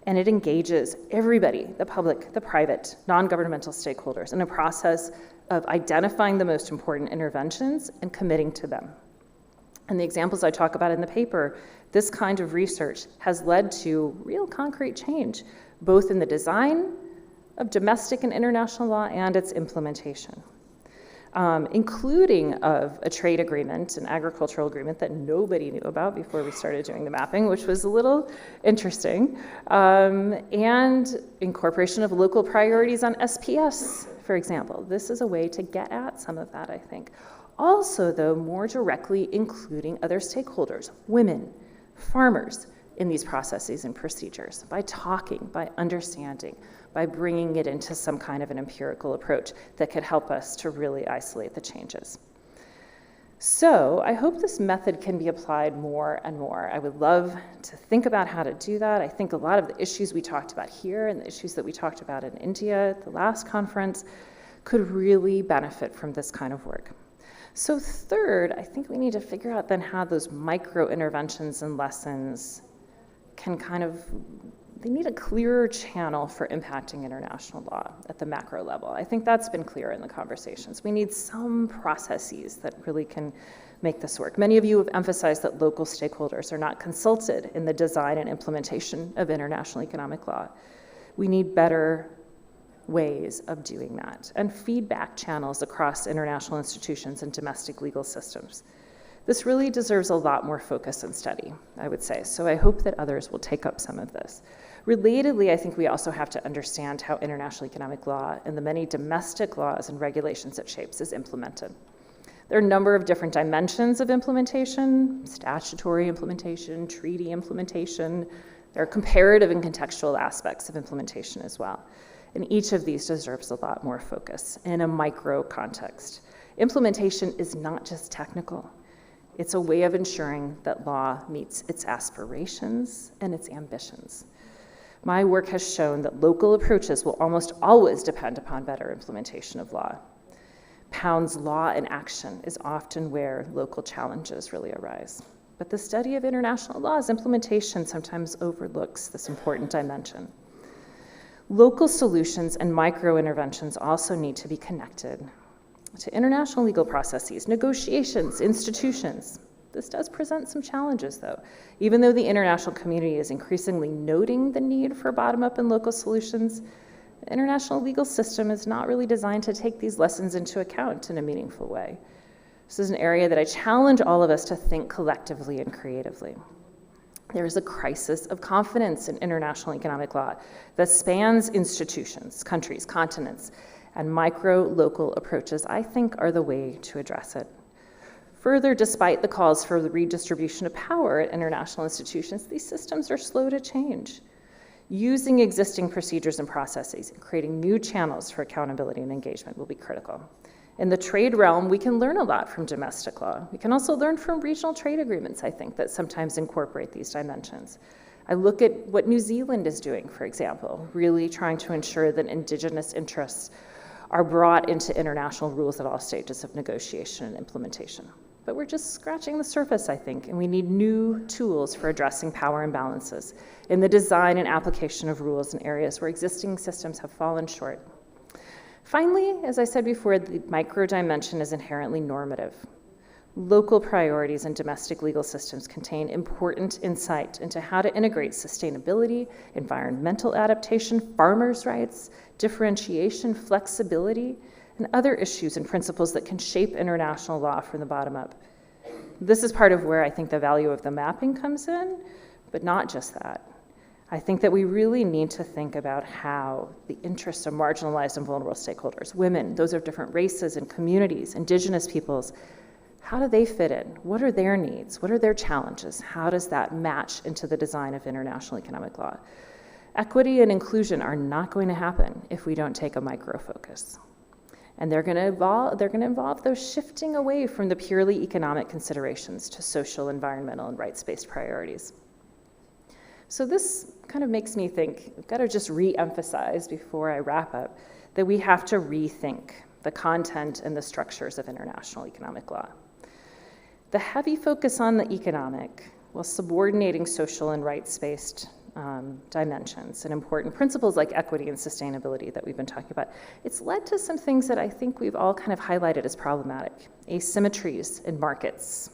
And it engages everybody, the public, the private, non-governmental stakeholders, in a process of identifying the most important interventions and committing to them. And the examples I talk about in the paper, this kind of research has led to real concrete change, both in the design of domestic and international law and its implementation. Including of a trade agreement, an agricultural agreement that nobody knew about before we started doing the mapping, which was a little interesting, and incorporation of local priorities on SPS, for example. This is a way to get at some of that, I think. Also, though, more directly including other stakeholders, women, farmers, in these processes and procedures, by talking, by understanding, by bringing it into some kind of an empirical approach that could help us to really isolate the changes. So I hope this method can be applied more and more. I would love to think about how to do that. I think a lot of the issues we talked about here and the issues that we talked about in India at the last conference could really benefit from this kind of work. So third, I think we need to figure out then how those micro interventions and lessons can they need a clearer channel for impacting international law at the macro level. I think that's been clear in the conversations. We need some processes that really can make this work. Many of you have emphasized that local stakeholders are not consulted in the design and implementation of international economic law. We need better ways of doing that and feedback channels across international institutions and domestic legal systems. This really deserves a lot more focus and study, I would say, so I hope that others will take up some of this. Relatedly, I think we also have to understand how international economic law and the many domestic laws and regulations it shapes is implemented. There are a number of different dimensions of implementation, statutory implementation, treaty implementation. There are comparative and contextual aspects of implementation as well. And each of these deserves a lot more focus in a micro context. Implementation is not just technical. It's a way of ensuring that law meets its aspirations and its ambitions. My work has shown that local approaches will almost always depend upon better implementation of law. Pound's law in action is often where local challenges really arise. But the study of international law's implementation sometimes overlooks this important dimension. Local solutions and micro interventions also need to be connected to international legal processes, negotiations, institutions. This does present some challenges, though. Even though the international community is increasingly noting the need for bottom-up and local solutions, the international legal system is not really designed to take these lessons into account in a meaningful way. This is an area that I challenge all of us to think collectively and creatively. There is a crisis of confidence in international economic law that spans institutions, countries, continents, and micro-local approaches, I think, are the way to address it. Further, despite the calls for the redistribution of power at international institutions, these systems are slow to change. Using existing procedures and processes and creating new channels for accountability and engagement will be critical. In the trade realm, we can learn a lot from domestic law. We can also learn from regional trade agreements, I think, that sometimes incorporate these dimensions. I look at what New Zealand is doing, for example, really trying to ensure that indigenous interests are brought into international rules at all stages of negotiation and implementation. But we're just scratching the surface, I think, and we need new tools for addressing power imbalances in the design and application of rules in areas where existing systems have fallen short. Finally, as I said before, the micro dimension is inherently normative. Local priorities and domestic legal systems contain important insight into how to integrate sustainability, environmental adaptation, farmers' rights, differentiation, flexibility, and other issues and principles that can shape international law from the bottom up. This is part of where I think the value of the mapping comes in, but not just that. I think that we really need to think about how the interests of marginalized and vulnerable stakeholders, women, those of different races and communities, indigenous peoples, how do they fit in? What are their needs? What are their challenges? How does that match into the design of international economic law? Equity and inclusion are not going to happen if we don't take a micro focus. And they're going to involve those shifting away from the purely economic considerations to social, environmental, and rights-based priorities. So this kind of makes me think, I've got to just re-emphasize before I wrap up, that we have to rethink the content and the structures of international economic law. The heavy focus on the economic, while subordinating social and rights-based dimensions and important principles like equity and sustainability that we've been talking about, it's led to some things that I think we've all kind of highlighted as problematic. Asymmetries in markets.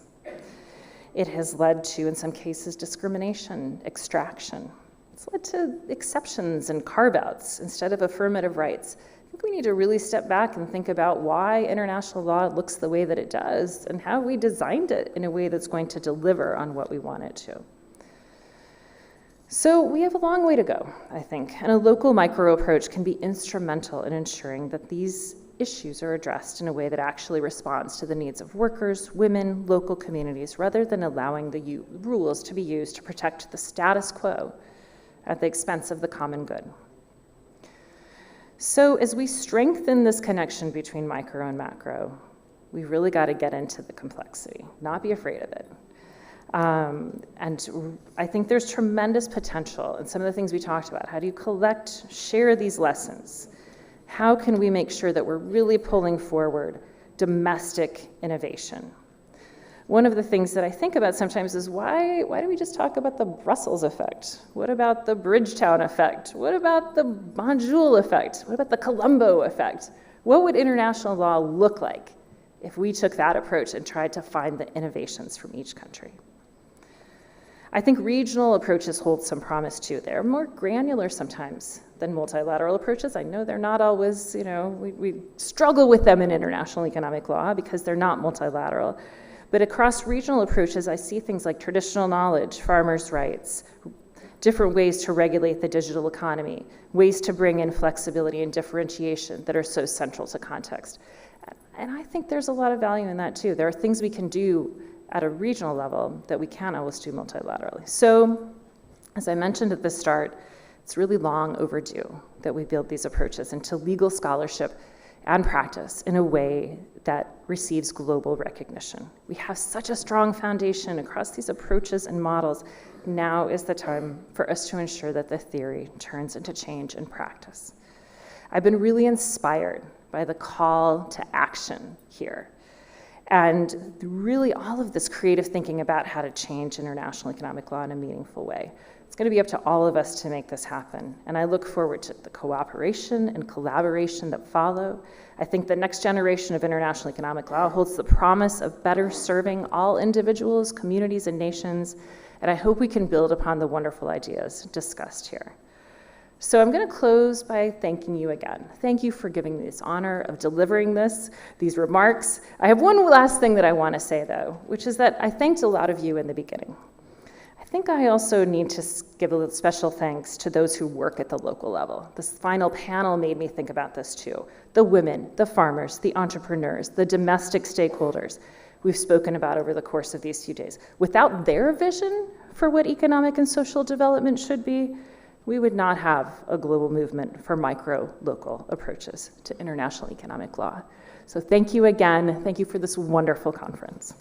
It has led to, in some cases, discrimination, extraction. It's led to exceptions and carve-outs instead of affirmative rights. I think we need to really step back and think about why international law looks the way that it does and how we designed it in a way that's going to deliver on what we want it to. So we have a long way to go, I think, and a local micro approach can be instrumental in ensuring that these issues are addressed in a way that actually responds to the needs of workers, women, local communities, rather than allowing the rules to be used to protect the status quo at the expense of the common good. So as we strengthen this connection between micro and macro, we really got to get into the complexity, not be afraid of it. And I think there's tremendous potential in some of the things we talked about. How do you collect, share these lessons? How can we make sure that we're really pulling forward domestic innovation? One of the things that I think about sometimes is why do we just talk about the Brussels effect? What about the Bridgetown effect? What about the Banjul effect? What about the Colombo effect? What would international law look like if we took that approach and tried to find the innovations from each country? I think regional approaches hold some promise too. They're more granular sometimes than multilateral approaches. I know they're not always, we struggle with them in international economic law because they're not multilateral. But across regional approaches, I see things like traditional knowledge, farmers' rights, different ways to regulate the digital economy, ways to bring in flexibility and differentiation that are so central to context. And I think there's a lot of value in that too. There are things we can do at a regional level that we can't always do multilaterally. So, as I mentioned at the start, it's really long overdue that we build these approaches into legal scholarship and practice in a way that receives global recognition. We have such a strong foundation across these approaches and models. Now is the time for us to ensure that the theory turns into change in practice. I've been really inspired by the call to action here. And really all of this creative thinking about how to change international economic law in a meaningful way. It's going to be up to all of us to make this happen. And I look forward to the cooperation and collaboration that follow. I think the next generation of international economic law holds the promise of better serving all individuals, communities, and nations. And I hope we can build upon the wonderful ideas discussed here. So I'm going to close by thanking you again. Thank you for giving me this honor of delivering these remarks. I have one last thing that I want to say, though, which is that I thanked a lot of you in the beginning. I think I also need to give a special thanks to those who work at the local level. This final panel made me think about this too. The women, the farmers, the entrepreneurs, the domestic stakeholders we've spoken about over the course of these few days. Without their vision for what economic and social development should be, we would not have a global movement for micro-local approaches to international economic law. So thank you again. Thank you for this wonderful conference.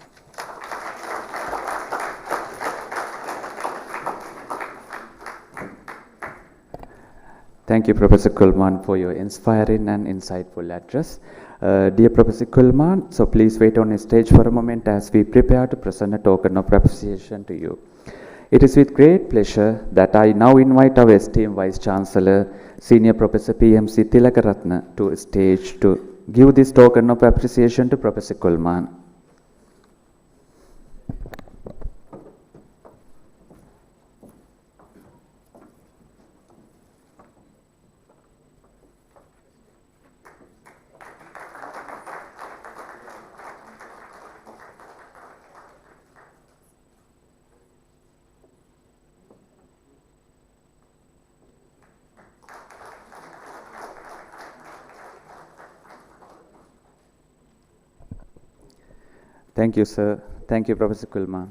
Thank you, Professor Kuhlmann, for your inspiring and insightful address. Dear Professor Kuhlmann, so please wait on the stage for a moment as we prepare to present a token of appreciation to you. It is with great pleasure that I now invite our esteemed Vice Chancellor, Senior Professor PMC Tilakaratne, to the stage to give this token of appreciation to Professor Kuhlmann. Thank you, sir. Thank you, Professor Kuhlmann.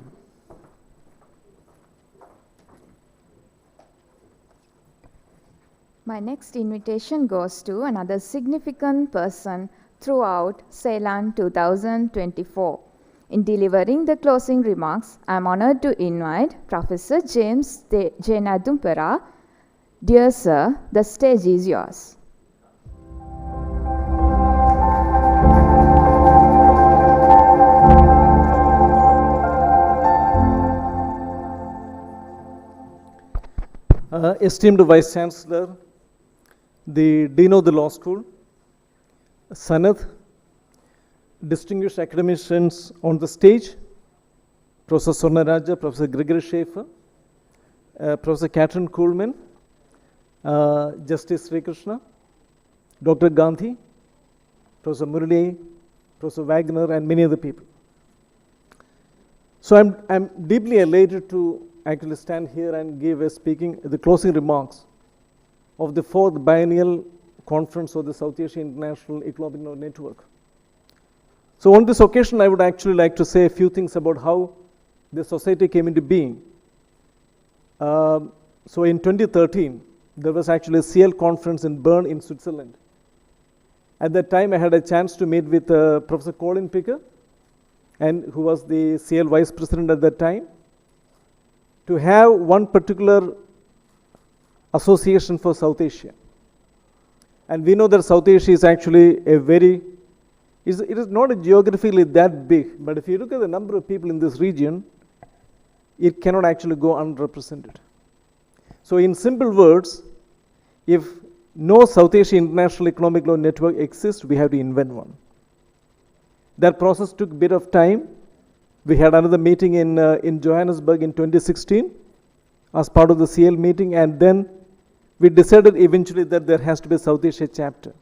My next invitation goes to another significant person throughout SAIELN 2024. In delivering the closing remarks, I am honored to invite Professor James Jenadumpera. Dear sir, the stage is yours. Esteemed Vice Chancellor, the Dean of the Law School, Sanath, distinguished academicians on the stage, Professor Swarnaraja, Professor Gregory Schaefer, Professor Catherine Kuhlmann, Justice Sri Krishna, Dr. Gandhi, Professor Murali, Professor Wagner, and many other people. So I'm deeply elated to actually stand here and give the closing remarks of the 4th biennial conference of the South Asia International Economic Network. So on this occasion, I would actually like to say a few things about how the society came into being. So in 2013, there was actually a SAIEL conference in Bern in Switzerland. At that time, I had a chance to meet with Professor Colin Picker, and who was the SAIEL Vice President at that time, to have one particular association for South Asia. And we know that South Asia is actually it is not geographically that big, but if you look at the number of people in this region, it cannot actually go unrepresented. So in simple words, if no South Asia International Economic Law Network exists, we have to invent one. That process took a bit of time. We had another meeting in Johannesburg in 2016 as part of the SAIEL meeting, and then we decided eventually that there has to be a South Asia chapter.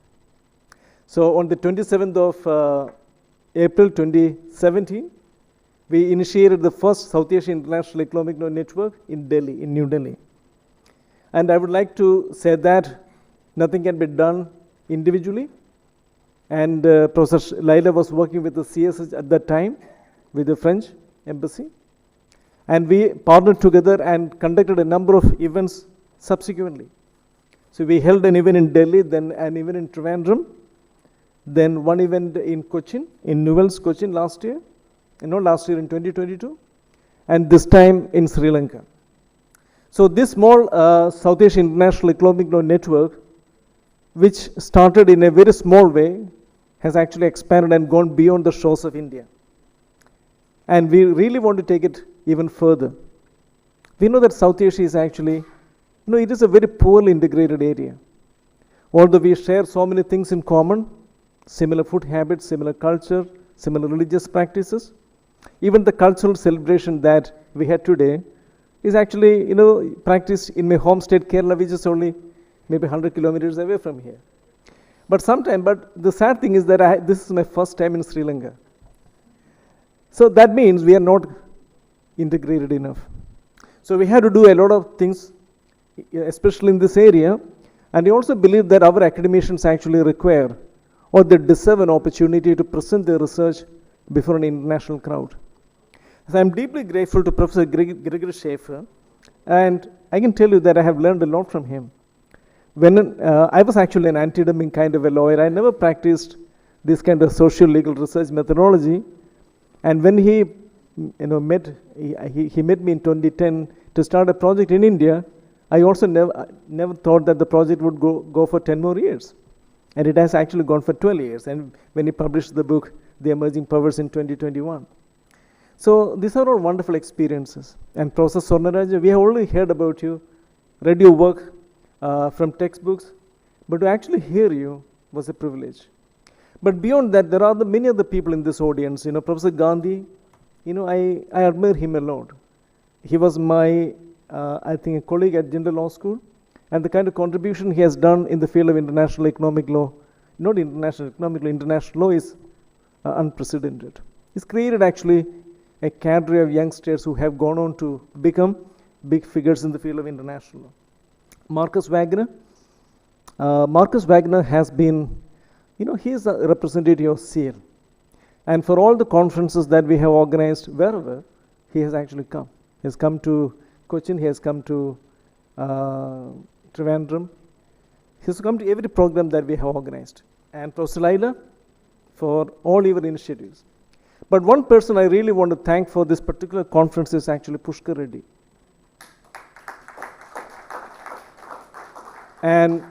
So on the 27th of April 2017, we initiated the first South Asia International Economic Network in Delhi, in New Delhi. And I would like to say that nothing can be done individually. And Professor Laila was working with the CSH at that time, with the French embassy. And we partnered together and conducted a number of events subsequently. So we held an event in Delhi, then an event in Trivandrum, then one event in Cochin, in Newell's Cochin in 2022, and this time in Sri Lanka. So this small South Asia International Economic Network, which started in a very small way, has actually expanded and gone beyond the shores of India. And we really want to take it even further. We know that South Asia is actually, it is a very poorly integrated area. Although we share so many things in common, similar food habits, similar culture, similar religious practices, even the cultural celebration that we had today is actually, practiced in my home state, Kerala, which is only maybe 100 kilometers away from here. But the sad thing is that this is my first time in Sri Lanka. So that means we are not integrated enough. So we have to do a lot of things, especially in this area. And I also believe that our academicians actually require, or they deserve an opportunity to present their research before an international crowd. So I'm deeply grateful to Professor Gregory Schaefer, and I can tell you that I have learned a lot from him. When I was actually an anti-dumping kind of a lawyer, I never practiced this kind of social legal research methodology. And when he met me in 2010 to start a project in India, I also never thought that the project would go for 10 more years. And it has actually gone for 12 years. And when he published the book, The Emerging Powers in 2021. So these are all wonderful experiences. And Professor Swarnaraja, we have already heard about you, read your work from textbooks, but to actually hear you was a privilege. But beyond that, there are many other people in this audience. Professor Gandhi, I admire him a lot. He was my, I think, a colleague at General Law School, and the kind of contribution he has done in the field of international economic law, not international economic law, international law is unprecedented. He's created actually a cadre of youngsters who have gone on to become big figures in the field of international law. Marcus Wagner has been, he is a representative of SAIELN. And for all the conferences that we have organized wherever, he has actually come. He has come to Cochin, he has come to Trivandrum. He has come to every program that we have organized. And Professor Laila, for all your initiatives. But one person I really want to thank for this particular conference is actually Pushkar Reddy. And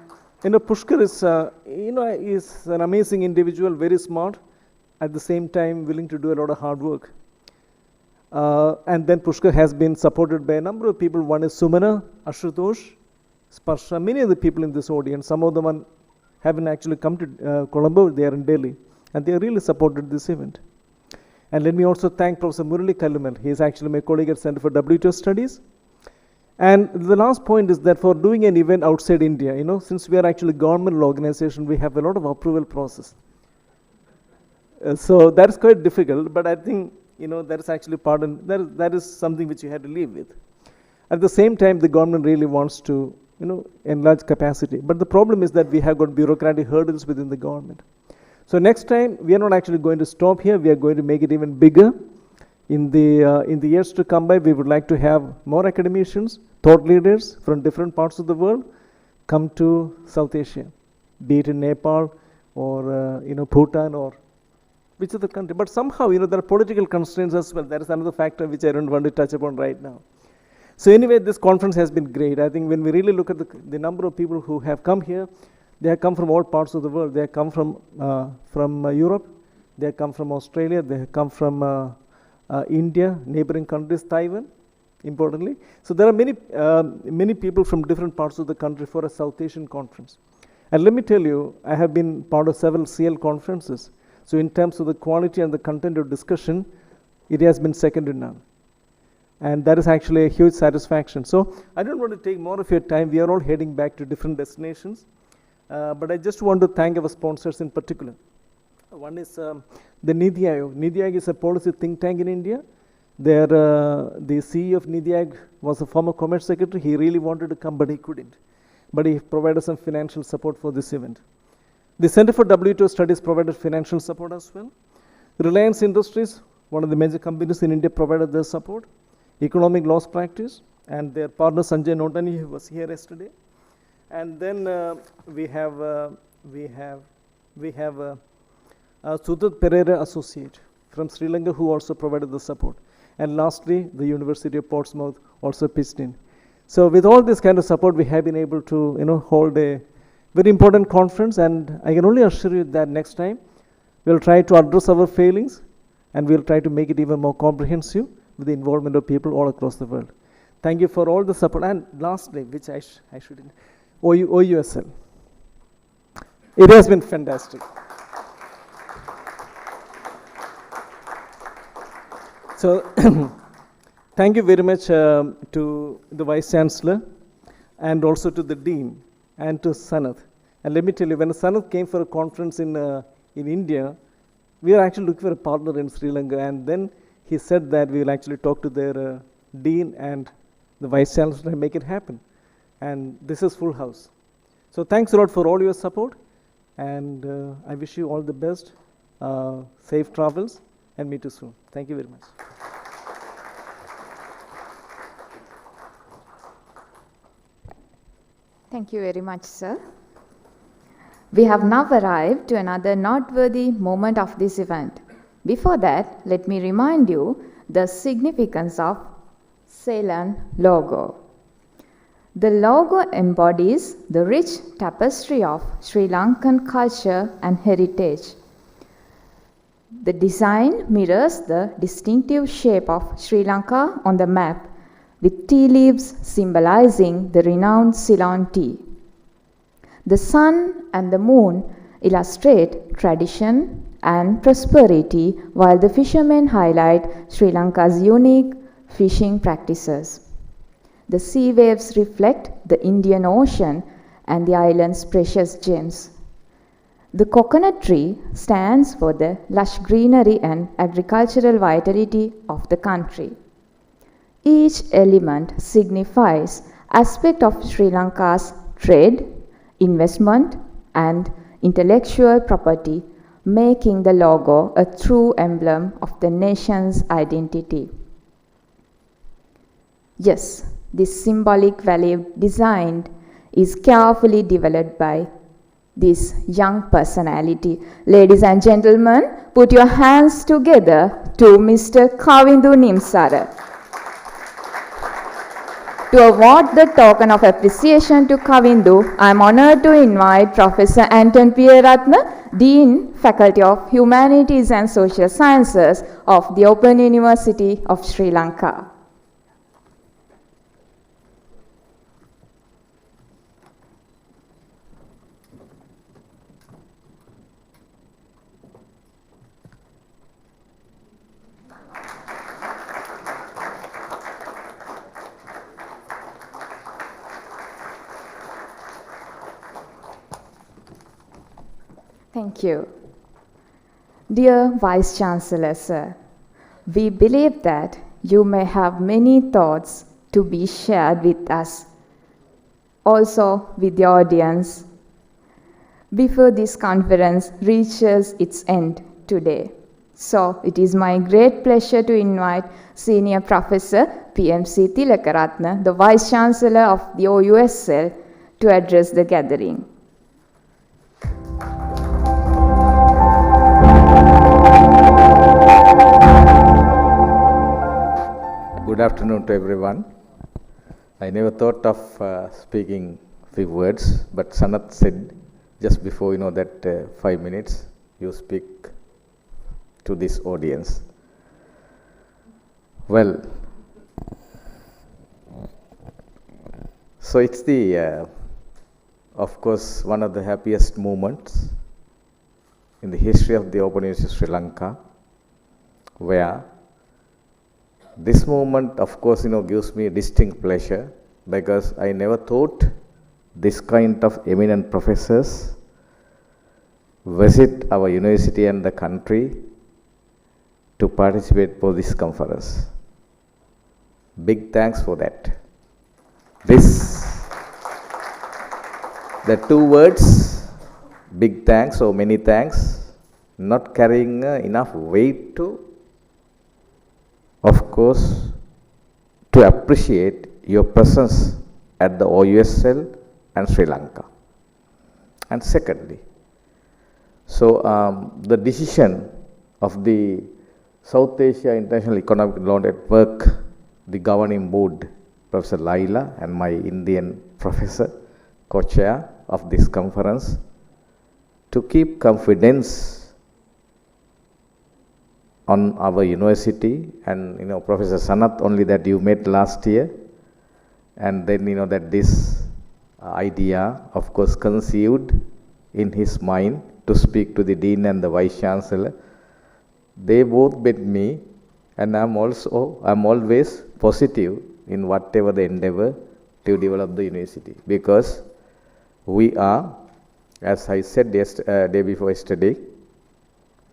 Pushkar is an amazing individual, very smart, at the same time willing to do a lot of hard work. And then Pushkar has been supported by a number of people. One is Sumana, Ashutosh, Sparsha, many of the people in this audience. Some of them haven't actually come to Colombo, they are in Delhi. And they really supported this event. And let me also thank Professor Murali Kallumal. He is actually my colleague at Center for WTO Studies. And the last point is that for doing an event outside India, since we are actually a governmental organization, we have a lot of approval process. So that is quite difficult, but I think, that is actually that is something which you have to live with. At the same time, the government really wants to, enlarge capacity. But the problem is that we have got bureaucratic hurdles within the government. So next time, we are not actually going to stop here. We are going to make it even bigger. In the years to come by, we would like to have more academicians, thought leaders from different parts of the world come to South Asia, be it in Nepal or Bhutan or which other country. But somehow, there are political constraints as well. That is another factor which I don't want to touch upon right now. So anyway, this conference has been great. I think when we really look at the number of people who have come here, they have come from all parts of the world. They have come from Europe, they have come from Australia, they have come from India, neighboring countries, Taiwan, importantly. So there are many people from different parts of the country for a South Asian conference. And let me tell you, I have been part of several SAIELN conferences. So in terms of the quality and the content of discussion, it has been second to none. And that is actually a huge satisfaction. So I don't want to take more of your time. We are all heading back to different destinations. But I just want to thank our sponsors in particular. One is the Niti Aayog. Niti Aayog is a policy think tank in India. The CEO of Niti Aayog was a former Commerce Secretary. He really wanted to come, but he couldn't. But he provided some financial support for this event. The Center for WTO Studies provided financial support as well. Reliance Industries, one of the major companies in India, provided their support. Economic Loss Practice, and their partner Sanjay Notani, who was here yesterday. And then we have Sudhat Pereira Associate from Sri Lanka, who also provided the support. And lastly, the University of Portsmouth also pitched in. So with all this kind of support, we have been able to hold a very important conference, and I can only assure you that next time we'll try to address our failings, and we'll try to make it even more comprehensive with the involvement of people all across the world. Thank you for all the support. And lastly, which I shouldn't, OUSL. It has been fantastic. So thank you very much to the Vice Chancellor and also to the Dean and to Sanath. And let me tell you, when Sanath came for a conference in India, we were actually looking for a partner in Sri Lanka, and then he said that we will actually talk to their Dean and the Vice Chancellor and make it happen. And this is full house. So thanks a lot for all your support, and I wish you all the best, safe travels, and meet you soon. Thank you very much. Thank you very much, sir. We have now arrived to another noteworthy moment of this event. Before that, let me remind you the significance of SAIELN logo. The logo embodies the rich tapestry of Sri Lankan culture and heritage. The design mirrors the distinctive shape of Sri Lanka on the map, with tea leaves symbolizing the renowned Ceylon tea. The sun and the moon illustrate tradition and prosperity, while the fishermen highlight Sri Lanka's unique fishing practices. The sea waves reflect the Indian Ocean and the island's precious gems. The coconut tree stands for the lush greenery and agricultural vitality of the country. Each element signifies aspect of Sri Lanka's trade, investment, and intellectual property, making the logo a true emblem of the nation's identity. Yes, this symbolic value design is carefully developed by this young personality. Ladies and gentlemen, put your hands together to Mr. Kavindu Nimsara. To award the token of appreciation to Kavindu, I am honored to invite Professor Anton Pierathna, Dean, Faculty of Humanities and Social Sciences of the Open University of Sri Lanka. Thank you. Dear Vice Chancellor, sir, we believe that you may have many thoughts to be shared with us, also with the audience, before this conference reaches its end today. So it is my great pleasure to invite Senior Professor PMC Tilakaratna, the Vice Chancellor of the OUSL, to address the gathering. Good afternoon to everyone. I never thought of speaking few words, but Sanat said just before that 5 minutes you speak to this audience. Well, so it's the of course one of the happiest moments in the history of the Open University of Sri Lanka, where this moment, of course, gives me a distinct pleasure, because I never thought this kind of eminent professors visit our university and the country to participate for this conference. Big thanks for that. The two words, big thanks or many thanks, not carrying enough weight to, of course, to appreciate your presence at the OUSL and Sri Lanka. And secondly, so the decision of the South Asia International Economic Law Network, the governing board, Professor Laila and my Indian professor, co-chair of this conference, to keep confidence on our university, and Professor Sanat only that you met last year, and then that this idea, of course, conceived in his mind to speak to the Dean and the Vice Chancellor. They both bet me, and I'm always positive in whatever the endeavor to develop the university, because we are, as I said day before yesterday,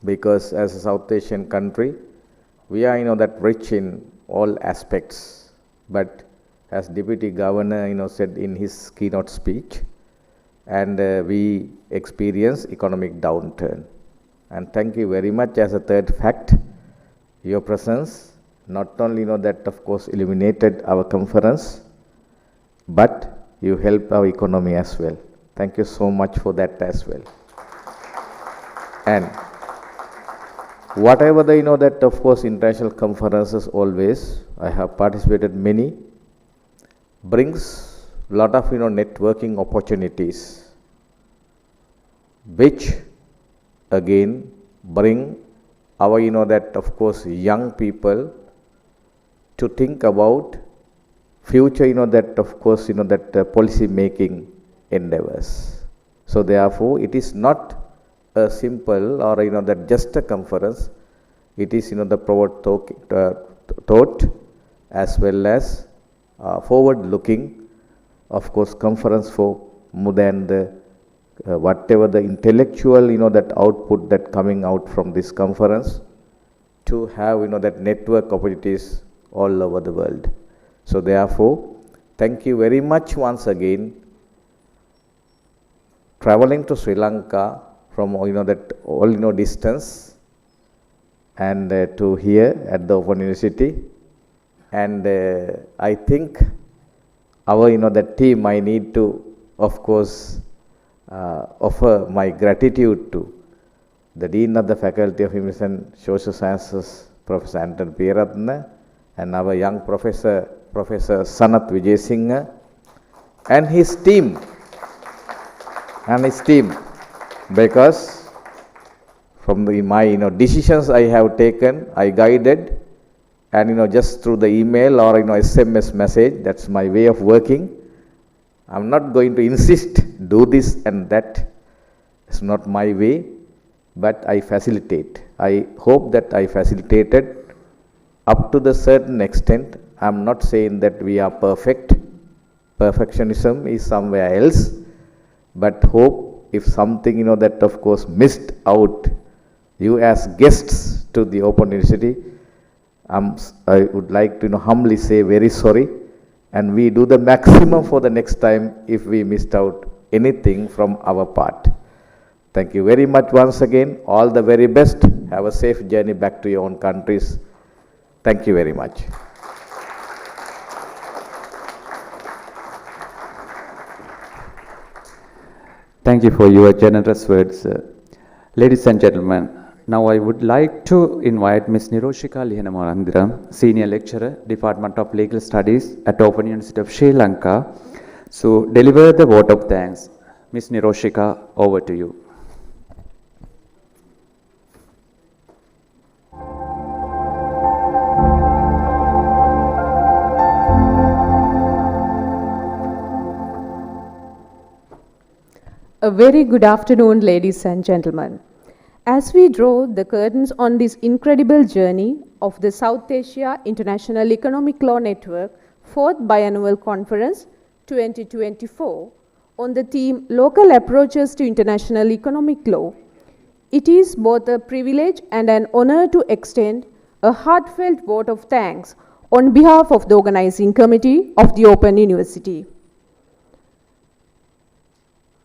because as a South Asian country, we are that rich in all aspects, but as Deputy Governor said in his keynote speech, and we experience economic downturn. And thank you very much. As a third fact, your presence not only that of course illuminated our conference, but you helped our economy as well. Thank you so much for that as well. And whatever the that of course international conferences, always I have participated many, brings lot of networking opportunities, which again bring our that of course young people to think about future that of course that policy making endeavors. So therefore it is not a simple or that just a conference. It is the forward thought as well as forward looking of course conference for more than the whatever the intellectual that output that coming out from this conference, to have that network opportunities all over the world. So therefore thank you very much once again, traveling to Sri Lanka from that all distance, and to here at the Open University. And I think our that team, I need to of course offer my gratitude to the Dean of the Faculty of Humanities and Social Sciences, Professor Anton Piyaratne, and our young Professor Sanat Vijayasinghe, and his team, because from my decisions I have taken, I guided, and just through the email or SMS message, that's my way of working. I'm not going to insist, do this and that. It's not my way, but I facilitate. I hope that I facilitated up to the certain extent. I'm not saying that we are perfect. Perfectionism is somewhere else. But hope if something that of course missed out, you as guests to the Open University, I would like to humbly say very sorry, and we do the maximum for the next time if we missed out anything from our part. Thank you very much once again. All the very best. Have a safe journey back to your own countries. Thank you very much. Thank you for your generous words. Ladies and gentlemen, now I would like to invite Ms. Niroshika Lihanamarandiram, Senior Lecturer, Department of Legal Studies at Open University of Sri Lanka, to deliver the vote of thanks. Ms. Niroshika, over to you. A very good afternoon, ladies and gentlemen. As we draw the curtains on this incredible journey of the South Asia International Economic Law Network 4th Biannual Conference 2024 on the theme Local Approaches to International Economic Law, it is both a privilege and an honor to extend a heartfelt vote of thanks on behalf of the organizing committee of the Open University.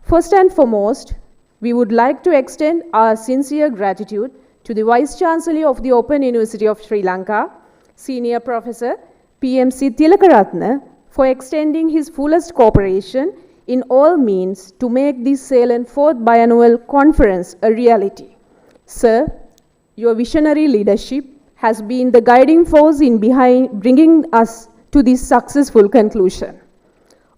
First and foremost, we would like to extend our sincere gratitude to the Vice Chancellor of the Open University of Sri Lanka, Senior Professor PMC Tilakaratne, for extending his fullest cooperation in all means to make this SAIELN 4th Biannual Conference a reality. Sir, your visionary leadership has been the guiding force in bringing us to this successful conclusion.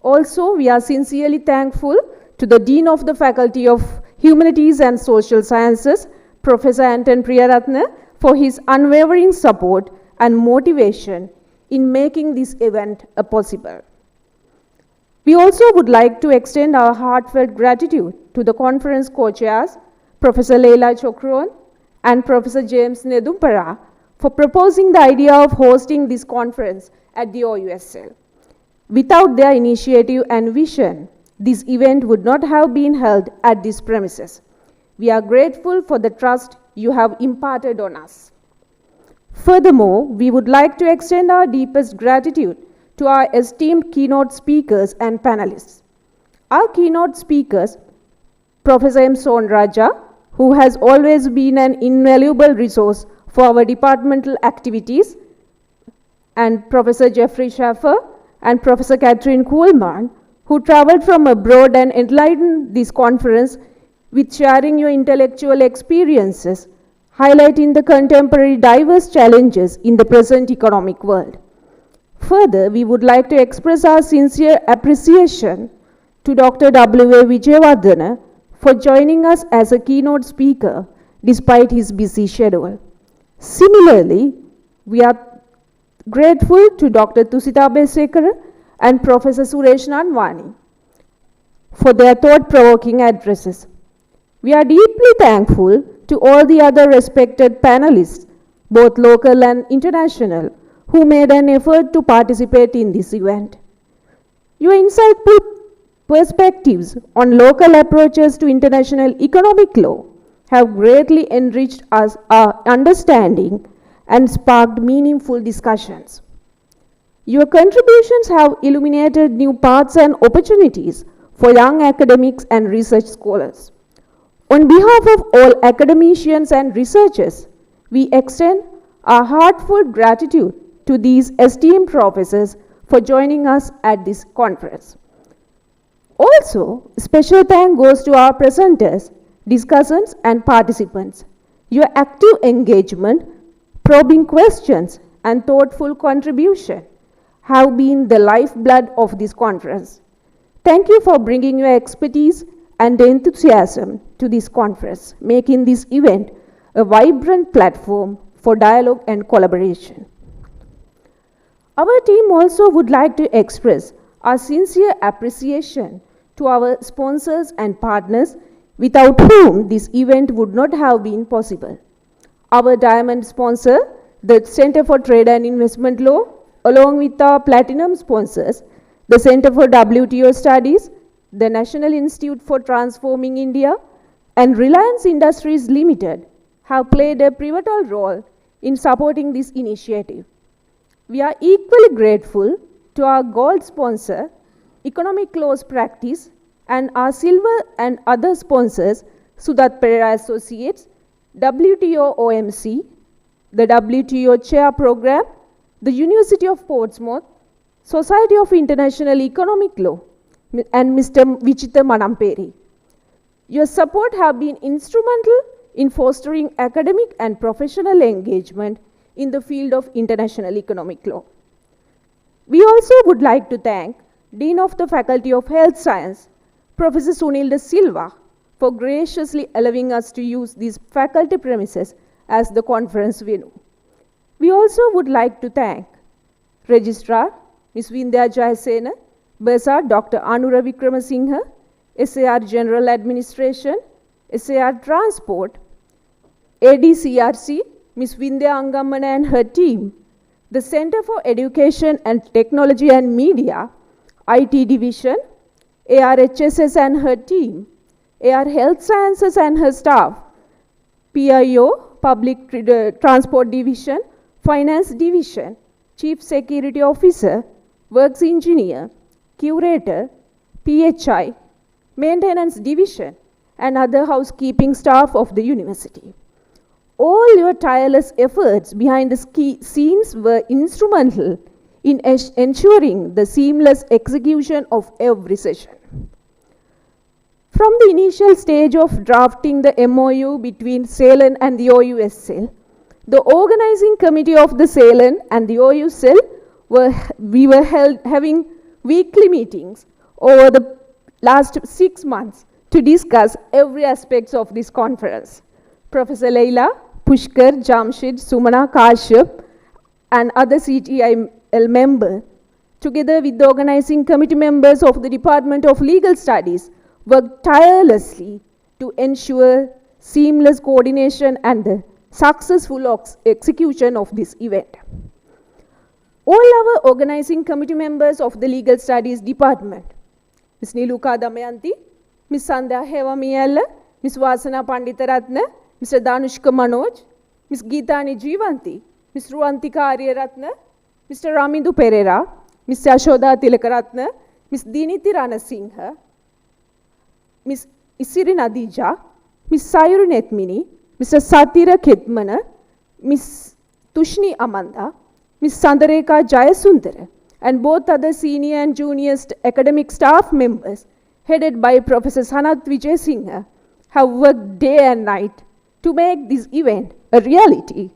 Also, we are sincerely thankful to the Dean of the Faculty of Humanities and Social Sciences, Professor Anton Priyaratne, for his unwavering support and motivation in making this event possible. We also would like to extend our heartfelt gratitude to the conference co-chairs, Professor Leila Chokron and Professor James Nedumpara, for proposing the idea of hosting this conference at the OUSL. Without their initiative and vision, this event would not have been held at these premises. We are grateful for the trust you have imparted on us. Furthermore, we would like to extend our deepest gratitude to our esteemed keynote speakers and panelists. Our keynote speakers, Professor M. Son Raja, who has always been an invaluable resource for our departmental activities, and Professor Jeffrey Schaffer and Professor Catherine Kuhlmann, who traveled from abroad and enlightened this conference with sharing your intellectual experiences, highlighting the contemporary diverse challenges in the present economic world. Further, we would like to express our sincere appreciation to Dr. W.A. Vijayawardena for joining us as a keynote speaker despite his busy schedule. Similarly, we are grateful to Dr. Tusita Besekara and Professor Suresh Nanwani for their thought-provoking addresses. We are deeply thankful to all the other respected panelists, both local and international, who made an effort to participate in this event. Your insightful perspectives on local approaches to international economic law have greatly enriched our understanding and sparked meaningful discussions. Your contributions have illuminated new paths and opportunities for young academics and research scholars. On behalf of all academicians and researchers, we extend our heartfelt gratitude to these esteemed professors for joining us at this conference. Also, special thanks goes to our presenters, discussants, and participants. Your active engagement, probing questions, and thoughtful contribution have been the lifeblood of this conference. Thank you for bringing your expertise and enthusiasm to this conference, making this event a vibrant platform for dialogue and collaboration. Our team also would like to express our sincere appreciation to our sponsors and partners without whom this event would not have been possible. Our diamond sponsor, the Center for Trade and Investment Law, along with our platinum sponsors, the Center for WTO Studies, the National Institute for Transforming India, and Reliance Industries Limited have played a pivotal role in supporting this initiative. We are equally grateful to our gold sponsor, Economic Laws Practice, and our silver and other sponsors, Sudat Pereira Associates, WTO OMC, the WTO Chair Program, the University of Portsmouth, Society of International Economic Law, and Mr. Vichita Manamperi. Your support have been instrumental in fostering academic and professional engagement in the field of international economic law. We also would like to thank Dean of the Faculty of Health Science, Professor Sunil De Silva, for graciously allowing us to use these faculty premises as the conference venue. We also would like to thank Registrar Ms. Vindhya Jayasena, Bursar Dr. Anura Vikramasinghe, SAR General Administration, SAR Transport, ADCRC, Ms. Vindhya Angamana and her team, the Center for Education and Technology and Media, IT Division, ARHSS and her team, AR Health Sciences and her staff, PIO, Public Transport Division, Finance Division, Chief Security Officer, Works Engineer, Curator, PHI, Maintenance Division, and other housekeeping staff of the university. All your tireless efforts behind the scenes were instrumental in ensuring the seamless execution of every session. From the initial stage of drafting the MOU between SAIELN and the OU SL, the organizing committee of the SAIELN and the OU SL we were having weekly meetings over the last 6 months to discuss every aspect of this conference. Professor Leila, Pushkar, Jamshid, Sumana, Kashyap, and other CTIL members, together with the organizing committee members of the Department of Legal Studies, worked tirelessly to ensure seamless coordination and the successful execution of this event. All our organizing committee members of the Legal Studies Department, Ms. Niluka Damayanti, Ms. Sandhya Hewamiyala, Ms. Vasana Panditaratna, Mr. Danushka Manoj, Ms. Geetani Jeevanti, Ms. Ruantika Aryaratna, Mr. Ramindu Pereira, Ms. Yashoda Tilakaratna, Ms. Diniti Ranasinghe, Ms. Isiri Nadija, Ms. Sayuru Netmini, Mr. Satira Khidmana, Ms. Tushni Amanda, Ms. Sandareka Jayasundara, and both other senior and junior academic staff members headed by Professor Sanath Vijay Singh have worked day and night to make this event a reality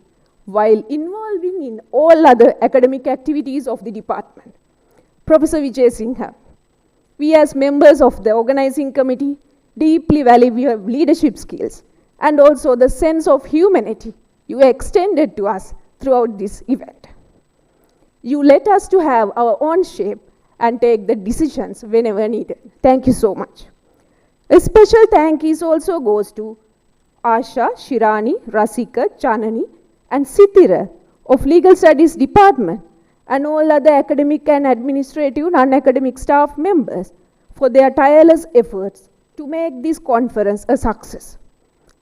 while involving engaging in all other academic activities of the department. Professor Vijay Singha, we as members of the organizing committee deeply value your leadership skills and also the sense of humanity you extended to us throughout this event. You let us to have our own shape and take the decisions whenever needed. Thank you so much. A special thank you also goes to Asha, Shirani, Rasika, Chanani, and Sithira of Legal Studies Department and all other academic and administrative non-academic staff members for their tireless efforts to make this conference a success.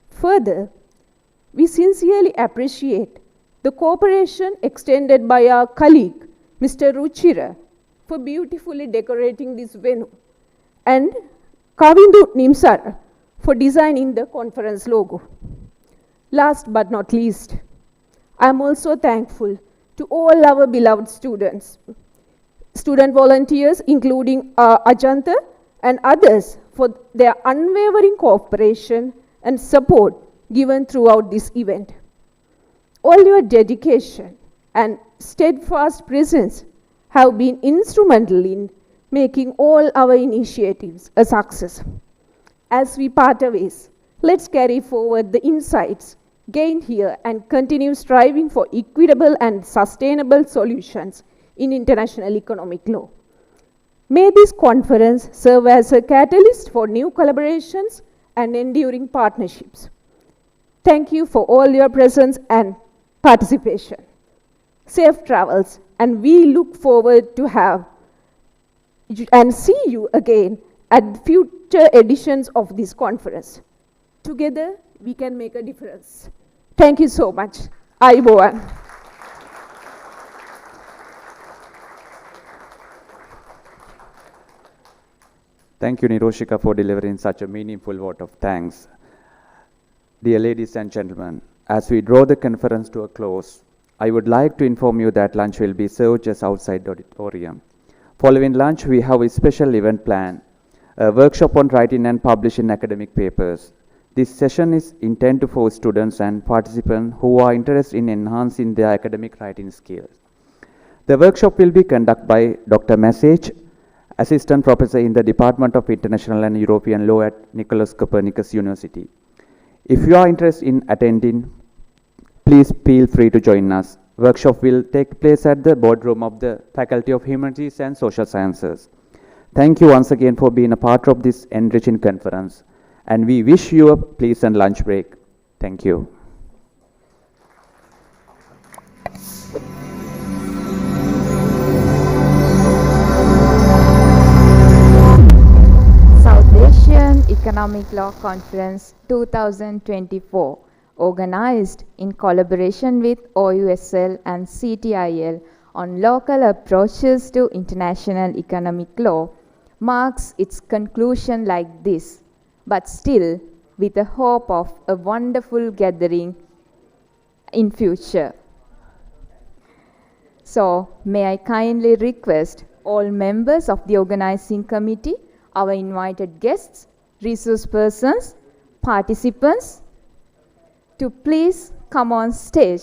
Further, we sincerely appreciate the cooperation extended by our colleague, Mr. Ruchira, for beautifully decorating this venue, and Kavindu Nimsara for designing the conference logo. Last but not least, I am also thankful to all our beloved student volunteers, including Ajanta and others, for their unwavering cooperation and support given throughout this event. All your dedication and steadfast presence have been instrumental in making all our initiatives a success. As we part ways, let's carry forward the insights gained here and continue striving for equitable and sustainable solutions in international economic law. May this conference serve as a catalyst for new collaborations and enduring partnerships. Thank you for all your presence and participation. Safe travels, and we look forward to have and see you again at future editions of this conference. Together, we can make a difference. Thank you so much. Ayubowan. Thank you, Niroshika, for delivering such a meaningful vote of thanks. Dear ladies and gentlemen, as we draw the conference to a close, I would like to inform you that lunch will be served just outside the auditorium. Following lunch, we have a special event planned, a workshop on writing and publishing academic papers. This session is intended for students and participants who are interested in enhancing their academic writing skills. The workshop will be conducted by Dr. Message, Assistant Professor in the Department of International and European Law at Nicolaus Copernicus University. If you are interested in attending, please feel free to join us. Workshop will take place at the boardroom of the Faculty of Humanities and Social Sciences. Thank you once again for being a part of this enriching conference, and we wish you a pleasant lunch break. Thank you. South Asian Economic Law Conference 2024, organized in collaboration with OUSL and CTIL on local approaches to international economic law, marks its conclusion like this, but still with the hope of a wonderful gathering in future. So, may I kindly request all members of the organizing committee, our invited guests, resource persons, participants, to please come on stage